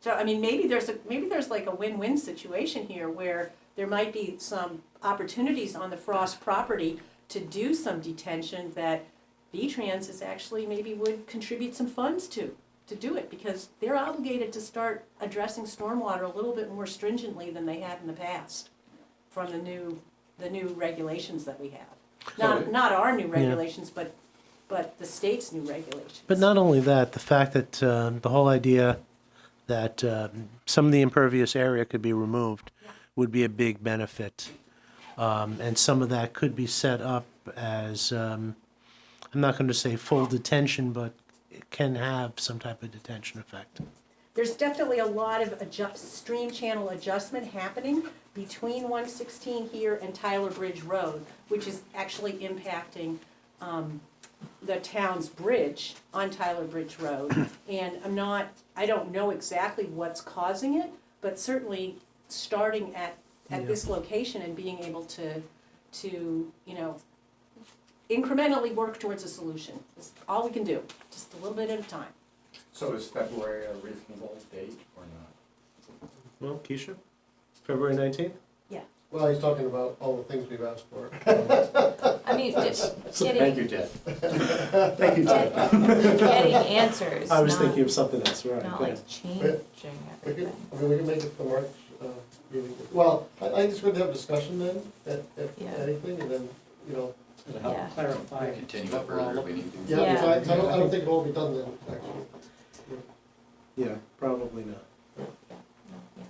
So, I mean, maybe there's like a win-win situation here where there might be some opportunities on the Frost property to do some detention that V-Trans is actually maybe would contribute some funds to do it, because they're obligated to start addressing stormwater a little bit more stringently than they had in the past from the new regulations that we have. Not our new regulations, but the state's new regulations. But not only that, the fact that the whole idea that some of the impervious area could be removed would be a big benefit. And some of that could be set up as, I'm not going to say full detention, but it can have some type of detention effect. There's definitely a lot of stream channel adjustment happening between 116 here and Tyler Bridge Road, which is actually impacting the town's bridge on Tyler Bridge Road. And I don't know exactly what's causing it, but certainly starting at this location and being able to, you know, incrementally work towards a solution. That's all we can do, just a little bit at a time. So is February a reasonable date or not? Well, Keisha, February 19th? Well, he's talking about all the things we've asked for. I mean, Thank getting, you, Ted. Thank you, Ted. getting answers, I was not, thinking of something else, right? not yeah. like changing We could, everything. I mean, we can make it the March meeting. Well, I think it's good to have discussion then, at Yeah. anything, and then, you know. To help Yeah. clarify. Continue what it we're all further if we looking need to. Yeah, Yeah. because I don't think it'll all be done then, actually. Yeah, probably not. Yeah, no, yeah.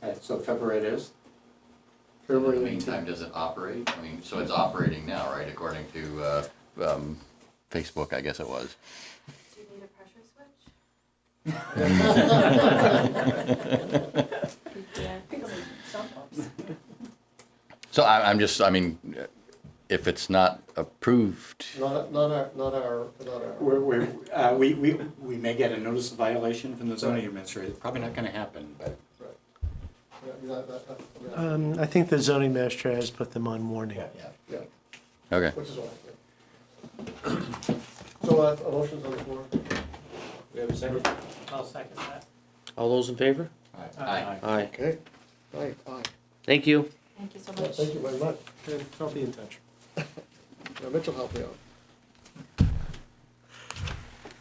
All right, so February it is? In the meantime, does it operate? I mean, so it's operating now, right, according to Facebook, I guess it was. Do you need a pressure switch? Yeah. So I'm just, I mean, if it's not approved, Not our. We may get a notice of violation from the zoning administrator. It's probably not gonna happen, but. I think the zoning master has put them on warning. Yeah, okay. which is why, yeah. So, a motion's on the floor. We have a second? I'll second that. All those in favor? Aye. Aye. Okay. Aye. Thank you. Thank you so Yeah, much. thank you very much. Good, I'll be in touch. Now, Mitch will help me out.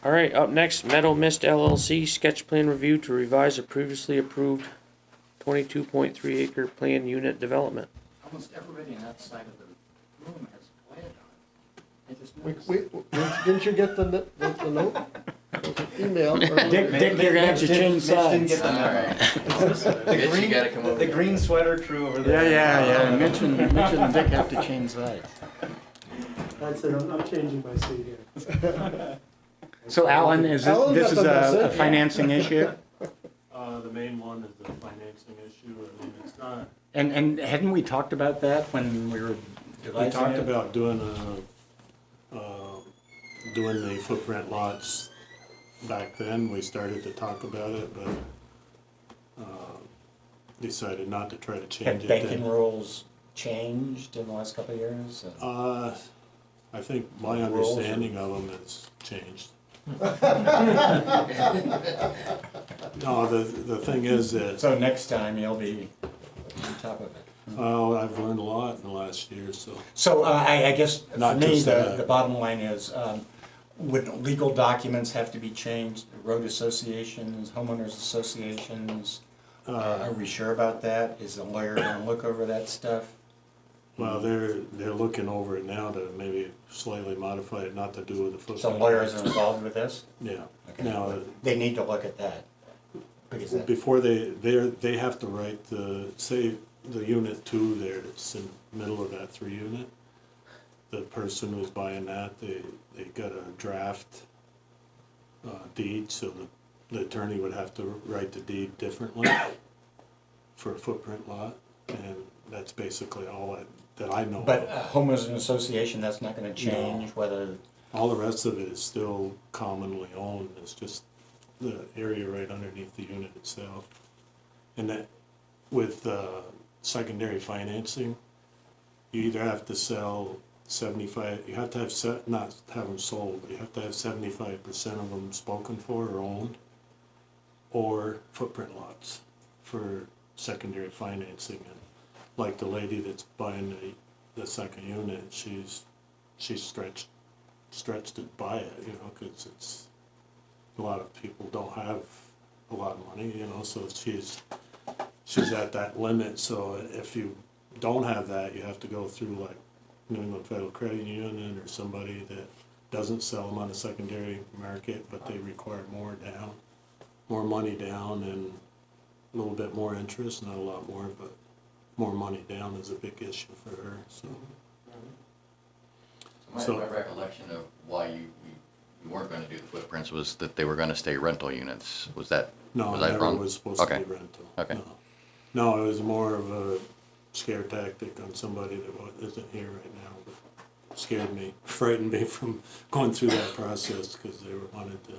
All right, up next, Meadow Mist LLC sketch plan review to revise a previously approved 22.3 acre plan unit development. Almost everybody on that side of the room has planned on it. I just We, noticed. didn't you get the note? Email. Dick, you're gonna have to change sides. All right. Mitch, you gotta come over. The green sweater crew over there. Yeah. Mitch and Dick have to change sides. I said, I'm changing my seat here. So Alan, this Alan is got the a message. financing issue? The main one is the financing issue. I mean, it's not, And hadn't we talked about that when we were we devising talked it? about doing the footprint lots back then. We started to talk about it, but decided not to try to Have change it. banking rules changed in the last couple of years? I think my Rules or- understanding of them has changed. No, the thing is that, So next time you'll be on top of it. well, I've learned a lot in the last year, so. So I guess for Not me, just that. the bottom line is, would legal documents have to be changed? Road associations, homeowners associations, are we sure about that? Is the lawyer gonna look over that stuff? Well, they're looking over it now to maybe slightly modify it, not to do with the footprint. So lawyers are involved with this? Yeah. Okay. Now, They need to look at that. Because that, before they have to write say the unit 2 there, it's in the middle of that 3 unit. The person who's buying that, they got a draft deed, so the attorney would have to write the deed differently for a footprint lot, and that's basically all that I know But of. a homeowners association, that's not gonna change whether, All the rest of it is still commonly owned, it's just the area right underneath the unit itself. And that, with secondary financing, you either have to sell 75, you have to have not have them sold, but you have to have 75% of them spoken for or owned, or footprint lots for secondary financing. And like the lady that's buying the second unit, she's stretched to buy it, you know, because it's, a lot of people don't have a lot of money, you know, so she's at that limit. So if you don't have that, you have to go through like New England Federal Credit Union or somebody that doesn't sell them on the secondary market, but they require more money down, and a little bit more interest, not a lot more, but more money down is a big issue for her, so. My recollection of why you weren't gonna do the footprints was that they were gonna stay rental units. Was that, No, was it that never wrong? was supposed to Okay. be rental. Okay. No. No, it was more of a scare tactic on somebody that isn't here right now, but scared me, frightened me from going through that process, because they wanted to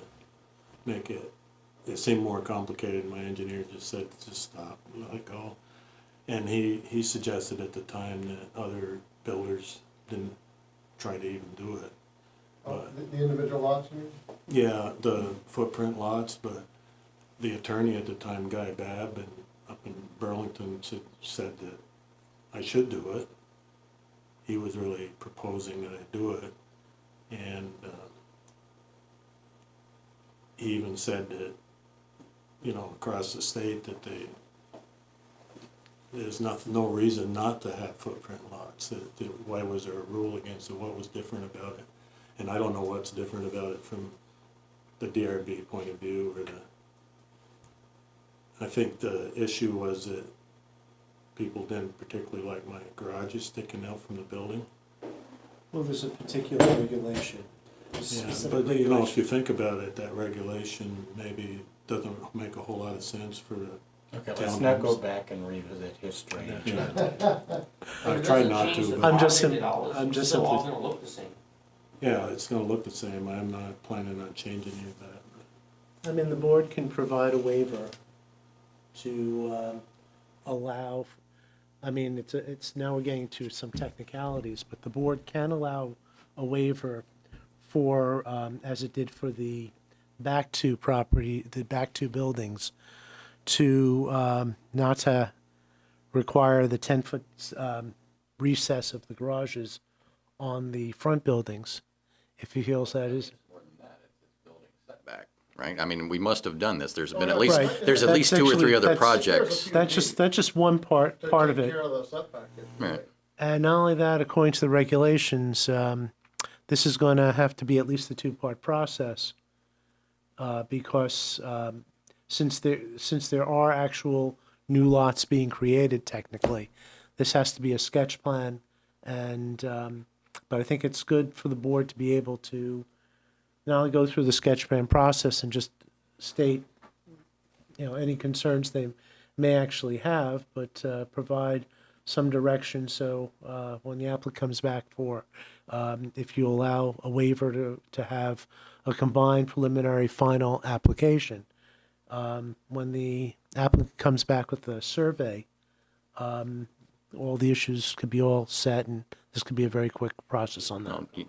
make it seemed more complicated. My engineer just said, just stop, let it go. And he suggested at the time that other builders didn't try to even do it. The individual lots, you mean? Yeah, the footprint lots, but the attorney at the time, Guy Babb, up in Burlington, said that I should do it. He was really proposing that I do it, and he even said that, you know, across the state that there's no reason not to have footprint lots. Why was there a rule against it? What was different about it? And I don't know what's different about it from the DRB point of view, or I think the issue was that people didn't particularly like my garages sticking out from the building. Well, there's a particular regulation. Yeah, but you know, if you think about it, that regulation maybe doesn't make a whole lot of sense for the okay, let's not go back and revisit history. I try not to, but I'm just Still simply, all gonna look the same. yeah, it's gonna look the same. I'm not planning on changing any of that. I mean, the board can provide a waiver to allow, I mean, it's now we're getting to some technicalities, but the board can allow a waiver for, as it did for the back two property, the back two buildings, to not to require the 10-foot recess of the garages on the front buildings, if he feels that is. More than that, it's building setback, right? I mean, we must have done this. There's been at least, Right. there's at That's least two or actually- three other that's- projects. That's just one part of Take it. care of the setback issue. Right. And not only that, according to the regulations, this is going to have to be at least a two-part process, because since there are actual new lots being created technically, this has to be a sketch plan, and but I think it's good for the board to be able to not only go through the sketch plan process and just state, you know, any concerns they may actually have, but provide some direction, so when the applicant comes back for, if you allow a waiver to have a combined preliminary final application, when the applicant comes back with the survey, all the issues could be all set, and this could be a very quick process on that. No, you-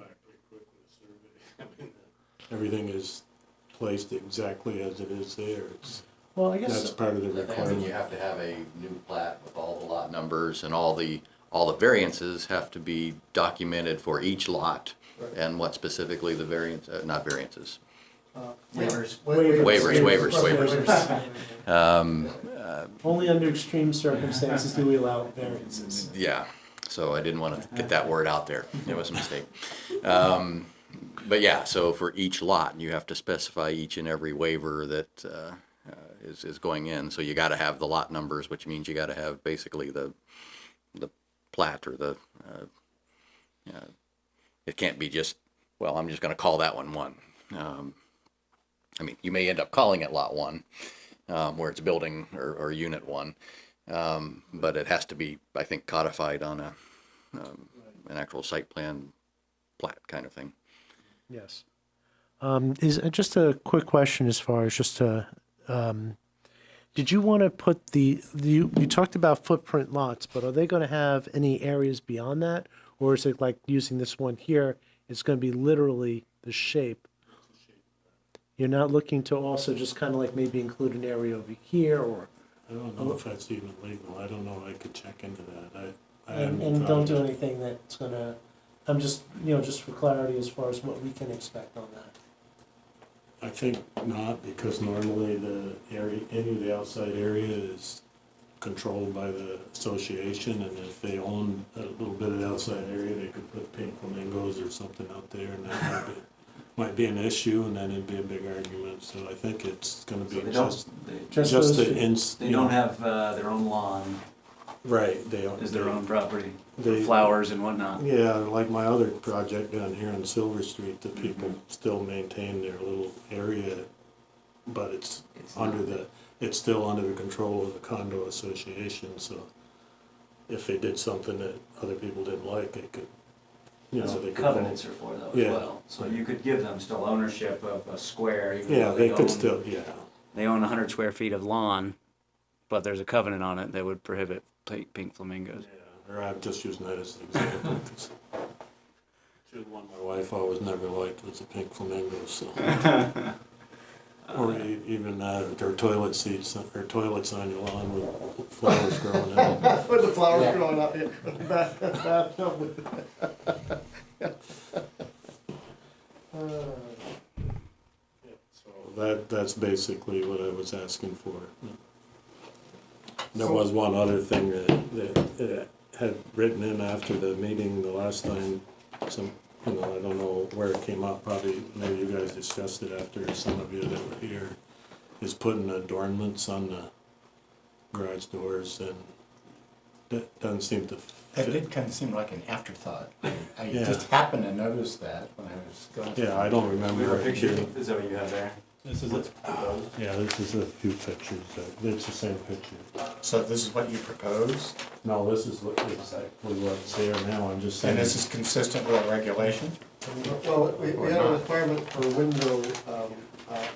Everything is placed exactly as it is there. Well, I That's guess, part of the I mean, requirement. you have to have a new plat with all the lot numbers, and all the variances have to be documented for each lot, and what specifically the variance, not variances. Waivers. Waivers. only under extreme circumstances do we allow variances. Yeah, so I didn't want to get that word out there. It was a mistake. But yeah, so for each lot, you have to specify each and every waiver that is going in. So you got to have the lot numbers, which means you got to have basically the plat, or the, it can't be just, well, I'm just going to call that one. I mean, you may end up calling it lot one, where it's building or unit one. But it has to be, I think, codified on an actual site plan plat kind of thing. Yes. Is just a quick question as far as just to, did you want to put you talked about footprint lots, but are they going to have any areas beyond that? Or is it like using this one here, it's going to be literally the shape? You're not looking to also just kind of like maybe include an area over here or? I don't know if that's even legal. I don't know. I could check into that. I And, haven't don't do tried it. anything that's going to, I'm just, just for clarity as far as what we can expect on that. I think not, because normally the area, any of the outside area is controlled by the association, and if they own a little bit of the outside area, they could put pink flamingos or something out there, and that might be an issue, and then it'd be a big argument, so I think it's gonna be So they don't, just, Just just those the two. ins. they don't have their own lawn, Right, they own. is their own property, They- flowers and whatnot. Yeah, like my other project down here on Silver Street, the people still maintain their little area, but it's under the, it's still under the control of the condo association, so if they did something that other people didn't like, they could, That's they what could. covenants are for though as Yeah. well. So you could give them still ownership of a square, even Yeah, though they could own- still, yeah. They own 100 square feet of lawn, but there's a covenant on it that would prohibit pink flamingos. Yeah, or I'm just using that as an example, 'cause the one my wife always never liked was the pink flamingos, so. Or even their toilet seats, or toilets on your lawn with flowers growing in them. With the flowers growing up, yeah. So that's basically what I was asking for. There was one other thing that had written in after the meeting the last time, I don't know where it came up, probably, maybe you guys discussed it after, some of you that were here, is putting adornments on the garage doors, and that doesn't seem to That fit. did kind of seem like an afterthought. I Yeah. just happened to notice that when I was going through. Yeah, I don't We remember have a it picture, here. is that what you have there? This is yeah, this is a few pictures, it's the same picture. So this is what you proposed, No, this is exactly what's there now, I'm just saying. and this is consistent with our regulation? Well, we had a requirement for window,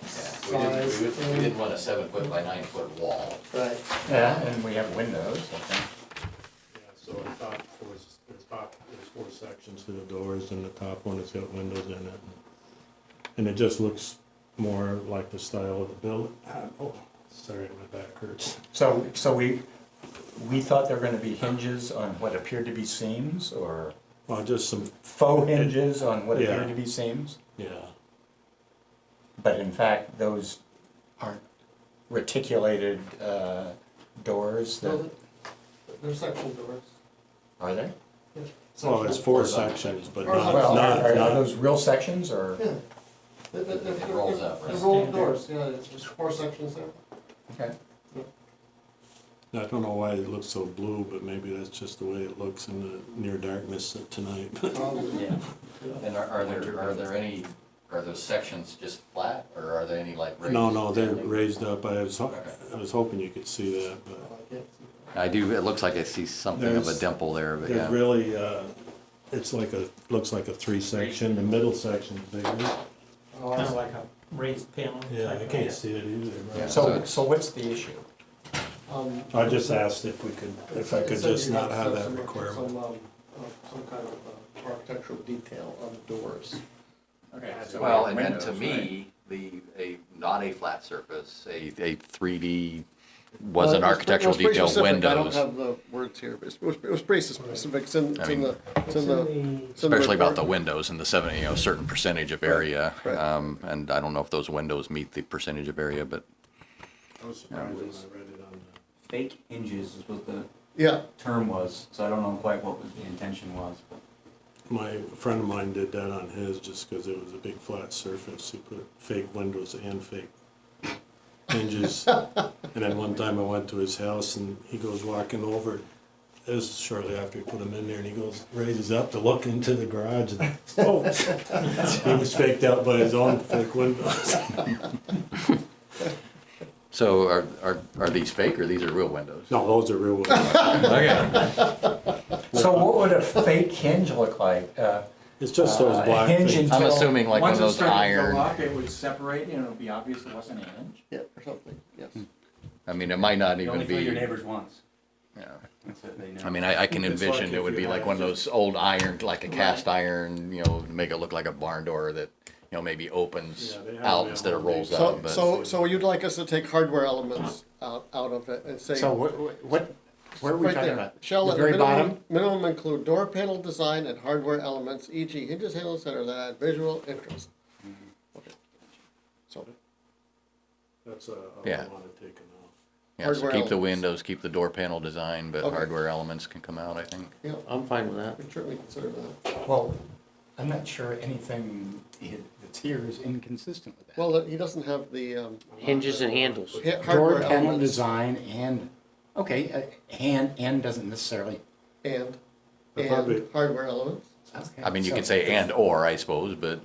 size. We didn't want a 7-foot by 9-foot wall. Right. Yeah, and we have windows, I think. Yeah, so there's four sections to the doors, and the top one has got windows in it. And it just looks more like the style of the building. Oh, sorry, my back hurts. So we thought there were gonna be hinges on what appeared to be seams, or Well, just some, faux hinges on what Yeah. appeared to be seams? yeah, But in fact, those aren't reticulated doors No, that, they're section doors. are they? well, it's four sections, but not, Well, are not, those real sections, or? Yeah. It rolls up, right? They're rolled doors, yeah, there's 4 sections there. Okay. I don't know why it looks so blue, but maybe that's just the way it looks in the near darkness tonight. Yeah. And are those sections just flat, or are there any like raised? No, they're landing? raised up. I was hoping you could see that, but I can't see I do, it looks like I see something of a There's- dimple there, but there's yeah. really, it's like looks like a 3-section, the middle section's bigger. that. Kind of like a raised panel. Yeah, I type can't of- see it either. Yeah. So what's the issue? I just asked if I could It said just you not have that some requirement. Some kind of architectural detail on the doors. Okay. Well, and then to me, not a flat surface, a 3D, was an architectural detail I don't windows, have the words here, but it was pretty specific, it's in I mean, the, It's in the, especially about the windows and the certain percentage of area. right. And I don't know if those windows meet the percentage of area, but I was surprised when I read it on the. Fake hinges is what the Yeah, term was, so I don't know quite what the intention was, but. My friend of mine did that on his just because it was a big flat surface. He put fake windows and fake hinges. And then one time I went to his house and he goes walking over. It was shortly after he put them in there, and he goes, raises up to look into the garage. And, oh, he was faked out by his own fake windows. so are these fake or these are real windows? No, those are real ones. Okay. So what would a fake hinge look like? It's just those black Hinge things. until. I'm assuming like one of those Once it started iron- to go up, it would separate, and it would be obvious it wasn't a hinge? Yeah, or something, yes. I mean, it might not You even only fool your be, neighbors once. yeah. That's it, they know. I mean, I can It's like envision if it would you be like had one of just- those old iron, like a cast iron, you know, to make it look like a barn door that, you know, maybe opens Yeah, they have out it instead of on rolls these. out, but. So you'd like us to take hardware elements out of it and say. So where are we Right talking there. about? Shall The at very minimum, bottom? minimum include door panel design and hardware elements, e.g. hinges, handle, center that add visual interest. Okay. So, That's a Yeah. lot of taken off. Yeah, so hardware keep the elements. windows, keep the door panel design, but Okay. hardware elements can come out, I think. yeah, I'm fine with that. we certainly consider that. Well, I'm not sure anything that's here is inconsistent with that. Well, he doesn't have the, Hinges and handles. Door hardware panel elements design and, okay, and doesn't necessarily. and Probably- hardware elements. Okay, I mean, you so- could say and or, I suppose, but.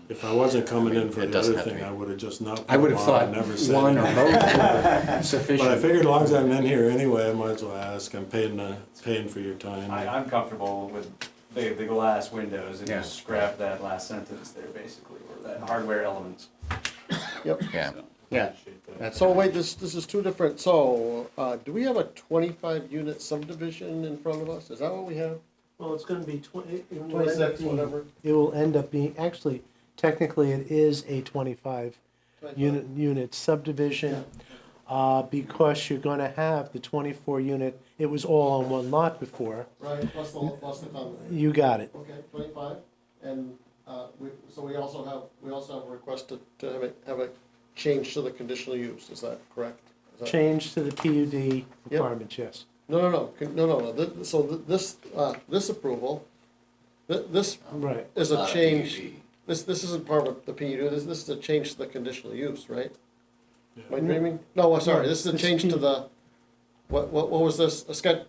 If I wasn't coming in for It the doesn't other have to thing, be. I would have just not. I would have put them on thought and never said one or anything. both were But I sufficient. figured as long as I'm in here anyway, I might as well ask. I'm paying for your time. I'm comfortable with the glass windows and Yeah. just scrap that last sentence there basically, or that hardware elements. Yep. Yeah, Yeah, that's. So wait, this is two different, so, do we have a 25-unit subdivision in front of us? Is that what we have? Well, it's gonna be 26, whatever. It will end up being, actually, technically, it is a 25 unit subdivision. Because you're gonna have the 24 unit, it was all on one lot before. Right, plus the common. You got it. Okay, 25, and, we also have a request to have a change to the conditional use, is that correct? Is that- Change to the PUD requirements, yes. No, this approval, this Right. is a Not a change, PUD. this isn't part of the PUD, this is a change to the conditional use, right? Yeah. Am I dreaming? No, sorry, No, this is a this change to the, what was this, a sketch,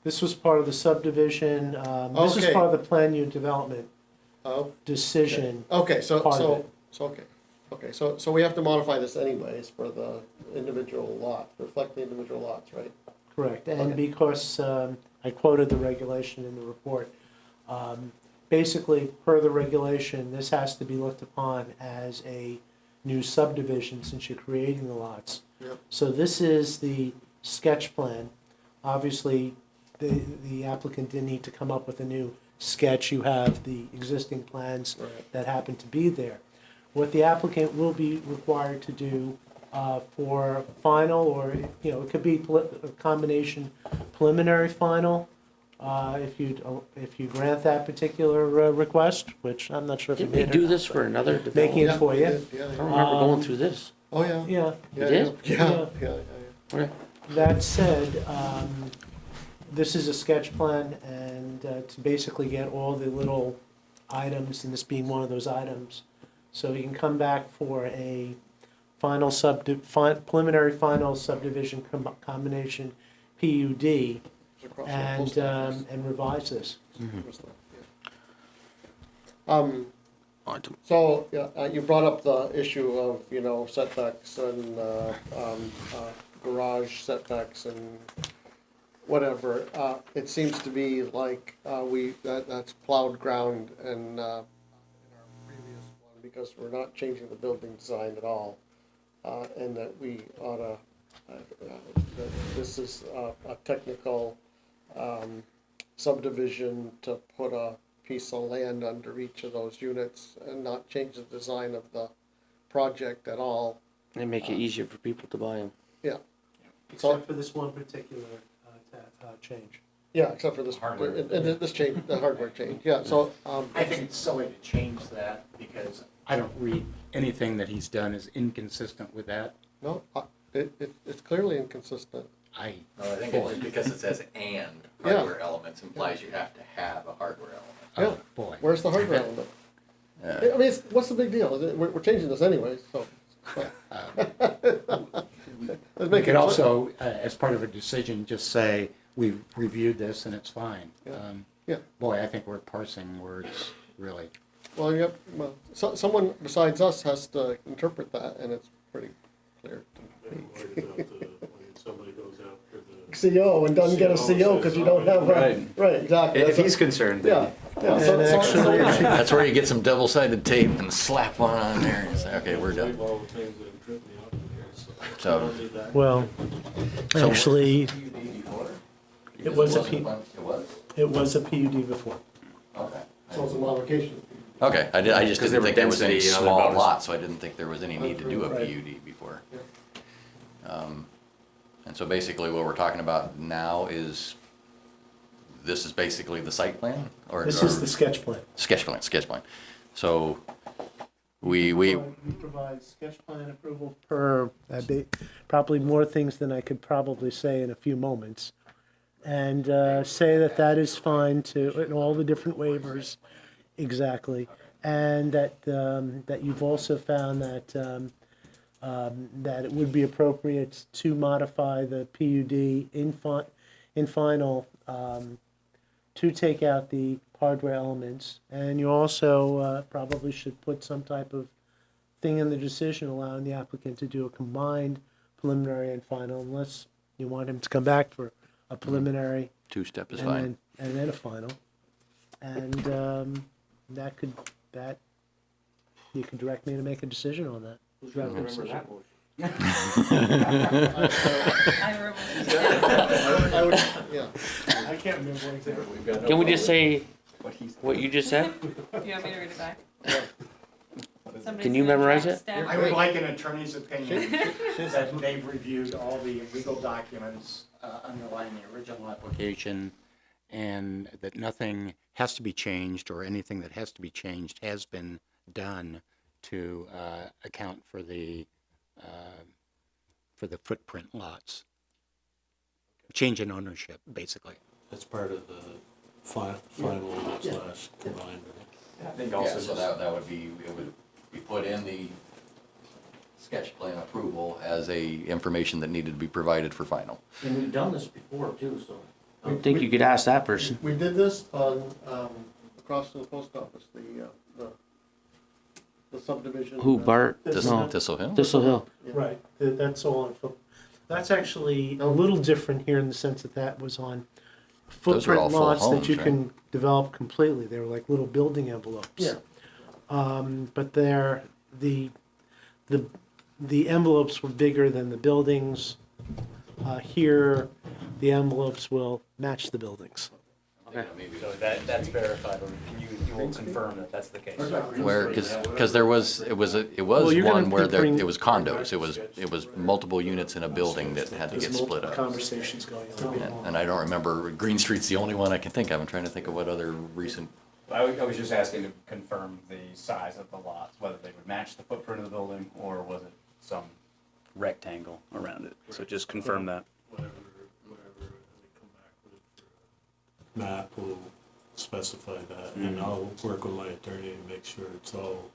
This was part of the subdivision, this is Okay. part of the plan unit development oh, decision. okay, Part of so we have to modify this anyways for the individual lot, reflect the individual lots, right? Correct, and Okay. because I quoted the regulation in the report, basically, per the regulation, this has to be looked upon as a new subdivision since you're creating the lots. Yep. So this is the sketch plan. Obviously, the applicant didn't need to come up with a new sketch. You have the existing plans Right. that happen to be there. What the applicant will be required to do for final, or, you know, it could be a combination preliminary final, if you grant that particular request, which I'm not sure if you Didn't we did. do this for another Making development? it for you. Yeah, I don't remember going through this. Oh, yeah. Yeah, You did? Yeah. Okay. that said, this is a sketch plan, and to basically get all the little items, and this being one of those items, so you can come back for a final preliminary final subdivision combination PUD Across from the post office. and revise this. So, you brought up the issue of, setbacks and, garage setbacks and whatever. It seems to be like, that's plowed ground in our previous one, because we're not changing the building design at all. And that we oughta, that this is a technical, subdivision to put a piece of land under each of those units and not change the design of the project at all. And make it easier for people to buy them. Yeah, Except for this one particular change. yeah, except for this, Hardware. and this change, the hardware change, yeah, so, I think it's silly to change that because I don't read anything that he's done as inconsistent with that. no, it's clearly inconsistent. I, No, I think it's just because it says and hardware elements implies you have to have a hardware element. Yeah. oh, boy. Where's the hardware element? I mean, what's the big deal? We're changing this anyway, so. Let's We make could it also, as part of a decision, just say, we've reviewed this and it's fine. Yeah. Yeah. Boy, I think we're parsing words, really. Well, yep, well, someone besides us has to interpret that, and it's pretty clear to I'm me. worried about when somebody goes out for the CO and doesn't get a CO because you don't have a, Right. right, exactly. If That's he's concerned, then. Yeah, so, And actually, it should- That's where you get some double-sided tape and slap one on there and say, okay, we're done. All the things that trip me up in here, so. So- I don't need that. well, actually, it was a It was? it was a PUD before. Okay. so it's a modification. Okay, I just 'Cause didn't there were think there was any density and other small bonus. lot, so I didn't think there was any need to do a Right. PUD before. And so basically what we're talking about now is, this is basically the site plan? Or This is the sketch plan. Sketch plan. So we provide sketch plan approval per, probably more things than I could probably say in a few moments. And say that that is fine to, and all the different waivers, exactly. And that, that you've also found that, that it would be appropriate to modify the PUD in final, to take out the hardware elements. And you also probably should put some type of thing in the decision allowing the applicant to do a combined preliminary and final, unless you want him to come back for a preliminary two-step is and fine. then a final. And that, you can direct me to make a decision on that. I would, yeah. I can't remember exactly. Can we just say what you just said? Do you want me to read it back? Can you memorize it? I would like an attorney's opinion that they've reviewed all the legal documents underlying the original application, and that nothing has to be changed, or anything that has to be changed has been done to account for the footprint lots. Change in ownership, basically. That's part of the final slash combined. I think Yeah, also so that would be, it would be put in the sketch plan approval as information that needed to be provided for final. And we've done this before too, so. I think you could ask that person. We did this on, across from the post office, the subdivision. Who, Bart? No. Thistle Hill? Thistle Hill. Right, that's all on foot. That's actually a little different here in the sense that that was on Those are all footprint full lots that homes, you right? can develop completely. They were like little building envelopes. Yeah. But they're, the envelopes were bigger than the buildings. Here, the envelopes will match the buildings. So that's verified, or you will confirm that that's the case. Where, because there was, it was Well, you're gonna one where be bringing- it was condos. It was multiple units in a building that had to There's get split multiple up. conversations going on. And I don't remember, Green Street's the only one I can think of. I'm trying to think of what other recent, I was just asking to confirm the size of the lots, whether they would match the footprint of the building, or was it some rectangle around it? So just confirm that. Whatever they come back with. Map will specify that, and I'll work with my attorney to make sure it's all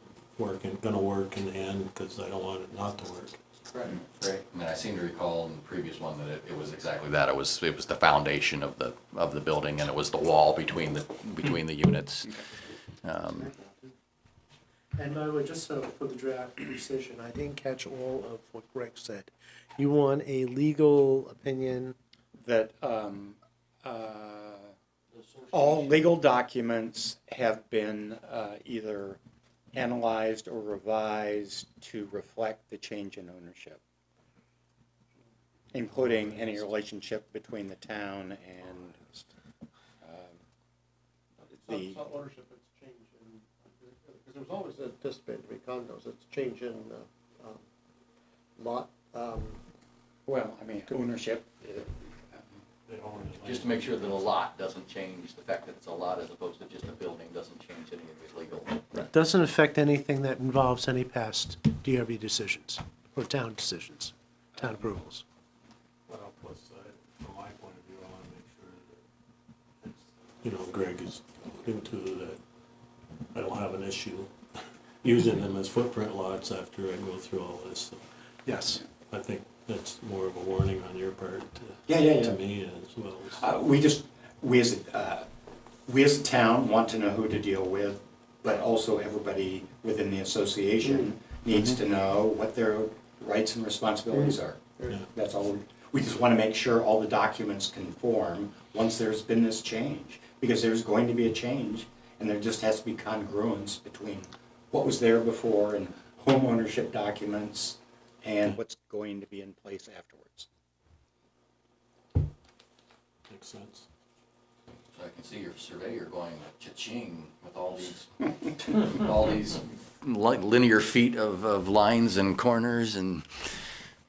gonna work in the end, because I don't want it not to work. right. I mean, I seem to recall in the previous one that it was exactly that. It was the foundation of the building, and it was the wall between the units. And by the way, just so for the draft decision, I didn't catch all of what Greg said. You want a legal opinion? That all legal documents have been either analyzed or revised to reflect the change in ownership, including any relationship between the town and the, It's not ownership, it's change in, because there was always anticipated to be condos, it's change in lot, well, I mean, ownership. They own it. Just to make sure that a lot doesn't change, the fact that it's a lot as opposed to just a building doesn't change any of the legal. Doesn't affect anything that involves any past DRB decisions or town decisions, town approvals. Well, plus, from my point of view, I wanna make sure that it's, you know, Greg is into that I don't have an issue using them as footprint lots after I go through all this. So Yes. I think that's more of a warning on your part Yeah. to me as well as. We as a town want to know who to deal with, but also everybody within the association needs to know what their rights and responsibilities are. Yeah. That's all. We just want to make sure all the documents conform once there's been this change, because there's going to be a change, and there just has to be congruence between what was there before and home ownership documents and what's going to be in place afterwards. Makes sense. So I can see your surveyor going cha-ching with all these linear feet of lines and corners, and,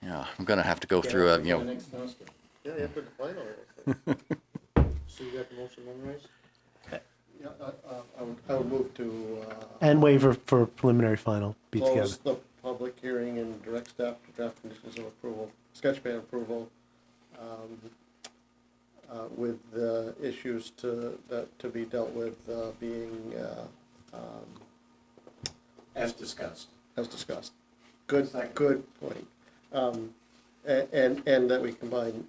I'm gonna have to go through a, Yeah, you have to define all those things. So you got the motion memorized? Yeah, I would move to, And waiver for preliminary final be together. close the public hearing and direct staff to draft conditions of approval, sketch plan approval, with the issues to be dealt with, being, As discussed. as discussed. Good point. And that we combine,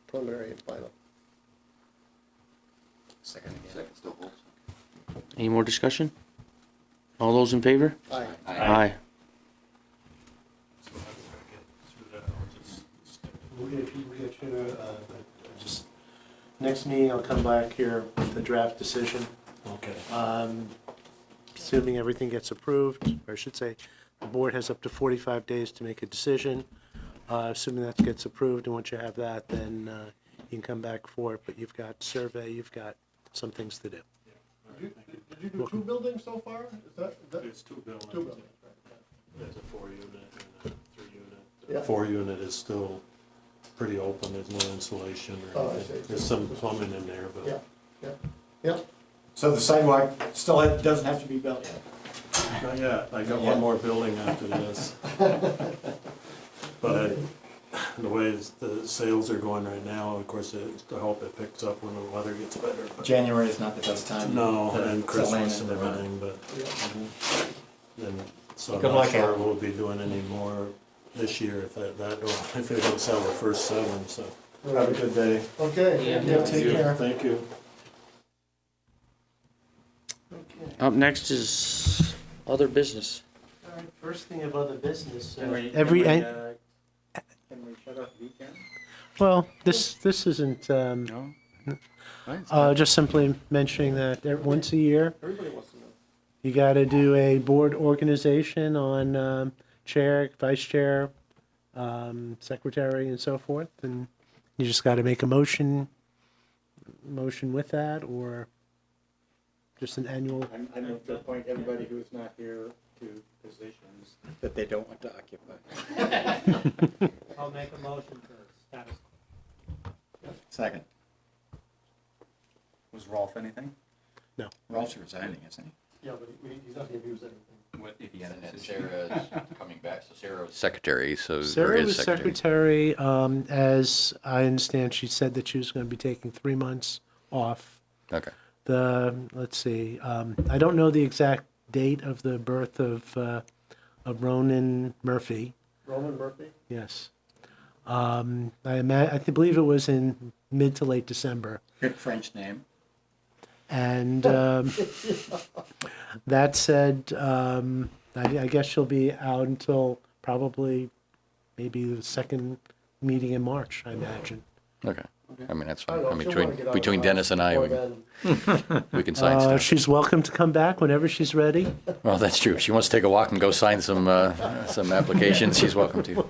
preliminary and final. Second again. second still holds. Any more discussion? All those in favor? Aye. Aye. So how do I get through that? I'll just skip. We'll get you, just, next meeting, I'll come back here with the draft decision. Okay. Assuming everything gets approved, or I should say, the board has up to 45 days to make a decision. Assuming that gets approved, and once you have that, then you can come back for it, but you've got survey, you've got some things to do. Did you do 2 buildings so far? Is that? There's 2 buildings. 2 buildings, right, There's a 4-unit and a 3-unit. Yeah. The 4-unit is still pretty open, there's no insulation or Oh, I anything. see. There's some plumbing in there, yeah, but yeah. So the sidewalk still doesn't have to be built yet? not yet. I got Yeah. one more building after this. But the way the sales are going right now, of course, I hope it picks up when the weather gets better. But January is not the best time. no, to and sell land Christmas in and the winter. everything, but then, so I'm Good not luck, sure Al. we'll be doing any more this year if if they don't sell the first 7, so. Have a good day. Okay. Yeah. Take care. Thank you. Up next is other business. All right, first thing of other business, Can we shut off VCAM? well, this isn't, No? just simply mentioning that once a year, Everybody wants to know. you got to do a board organization on chair, vice chair, secretary, and so forth, and you just got to make a motion with that, or just an annual. I move to appoint everybody who is not here to positions that they don't want to occupy. I'll make a motion to status. Second. Was Rolf anything? No. Rolf's resigning, isn't he? Yeah, but he's not gonna use anything. What, if he had And a then position? Sarah is coming back, so Sarah was secretary, so, or Sarah is was secretary. As I understand, she said that she was going to be taking 3 months off. Okay. Let's see, I don't know the exact date of the birth of Ronan Murphy. Roman Murphy? Yes. I believe it was in mid to late December. Good French name. And that said, I guess she'll be out until probably maybe the second meeting in March, I imagine. Okay. I mean, that's I fine. don't I know, mean, she'll wanna get out of between the house Dennis and I, before then. we can sign stuff. She's welcome to come back whenever she's ready. Well, that's true. If she wants to take a walk and go sign some applications, she's welcome to.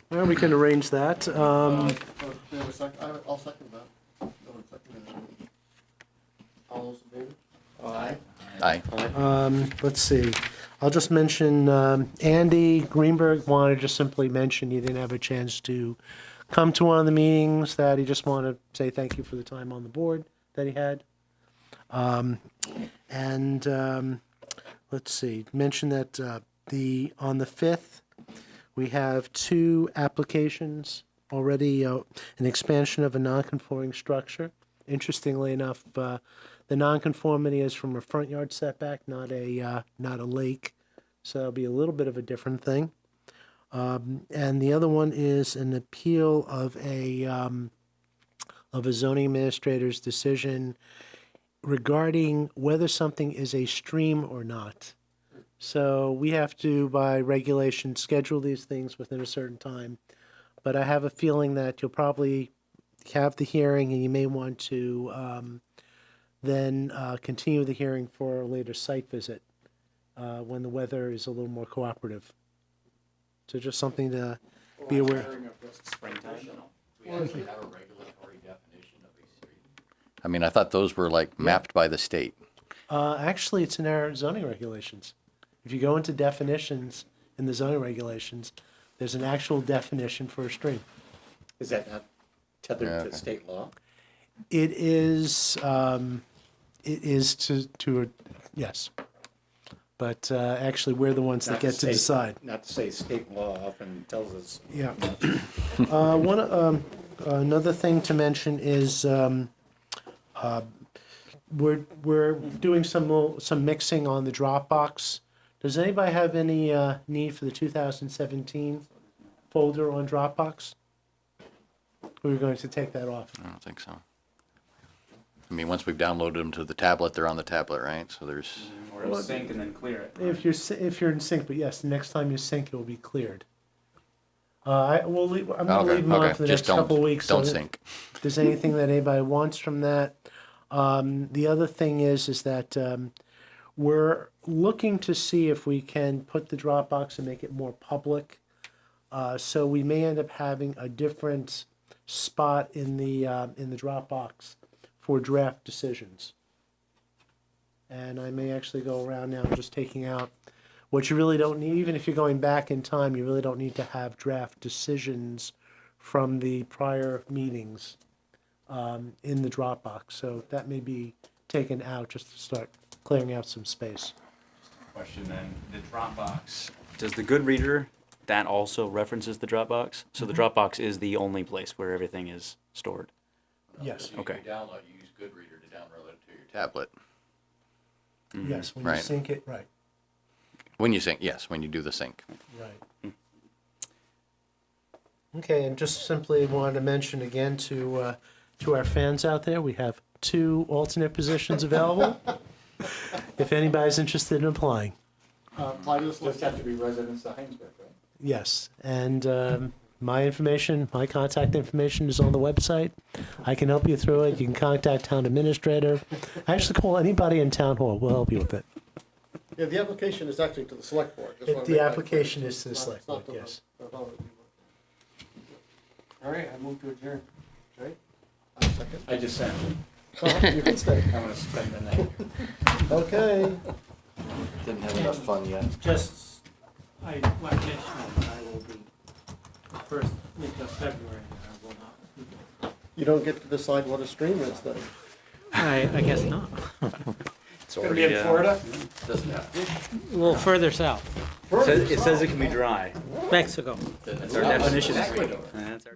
Well, we can arrange that. I'll second that. No one seconded it. All those in favor? Aye. Aye. Let's see. I'll just mention, Andy Greenberg wanted to simply mention he didn't have a chance to come to one of the meetings, that he just wanted to say thank you for the time on the board that he had. Let's see, mention that on the 5th, we have 2 applications already, an expansion of a non-conforming structure. Interestingly enough, the nonconformity is from a front yard setback, not a lake, so it'll be a little bit of a different thing. And the other one is an appeal of a zoning administrator's decision regarding whether something is a stream or not. So we have to, by regulation, schedule these things within a certain time. but I have a feeling that you'll probably have the hearing, and you may want to then continue the hearing for a later site visit when the weather is a little more cooperative. So just something to be aware. We actually have a regulatory definition of a street. I mean, I thought those were like mapped by the state. Actually, it's in our zoning regulations. If you go into definitions in the zoning regulations, there's an actual definition for a stream. Is that not tethered Yeah, to okay. state law? It is to yes. But actually, we're the ones that get to decide. Not to say state law often tells us. Yeah. Another thing to mention is we're doing some mixing on the Dropbox. Does anybody have any need for the 2017 folder on Dropbox? We're going to take that off. I don't think so. I mean, once we've downloaded them to the tablet, they're on the tablet, right? So there's, Or it'll sync and then clear it. If you're in sync, but yes, the next time you sync, it will be cleared. I'm going to leave them on for the Just next couple of weeks. don't so sync. If there's anything that anybody wants from that. The other thing is that we're looking to see if we can put the Dropbox and make it more public. So we may end up having a different spot in the Dropbox for draft decisions. And I may actually go around now just taking out what you really don't need. Even if you're going back in time, you really don't need to have draft decisions from the prior meetings in the Dropbox. So that may be taken out just to start clearing out some space. Question then, the Dropbox, does the good reader, that also references the Dropbox? So the Dropbox is the only place where everything is stored? Yes. Okay. You use Goodreader to download it to your tablet. Yes, when you Right. sync it, right. When you sync, yes, when you do the sync. Right. Okay, and just simply wanted to mention again to our fans out there, we have 2 alternate positions available. If anybody's interested in applying. Apply to this Just list. have to be residents of Hinesburg, right? Yes, and my contact information is on the website. I can help you through it. You can contact town administrator. Actually, call anybody in town hall. We'll help you with it. Yeah, the application is actually to the select board. Just wanna The make that application clear. is to the It's not- select it's not board, to the- yes. the vote. All right, I move to adjourn. Right? I second. I just sent. Well, you can stay. I'm gonna spend the night. Okay. Didn't have enough fun yet. Just, I want to mention that I will be, the first week of February, I will not. You don't get to decide what a stream is then. I guess not. It's Gonna be in Florida? Doesn't have. A little further south, It says it can be dry. Mexico. That's our definition. Ecuador. That's our-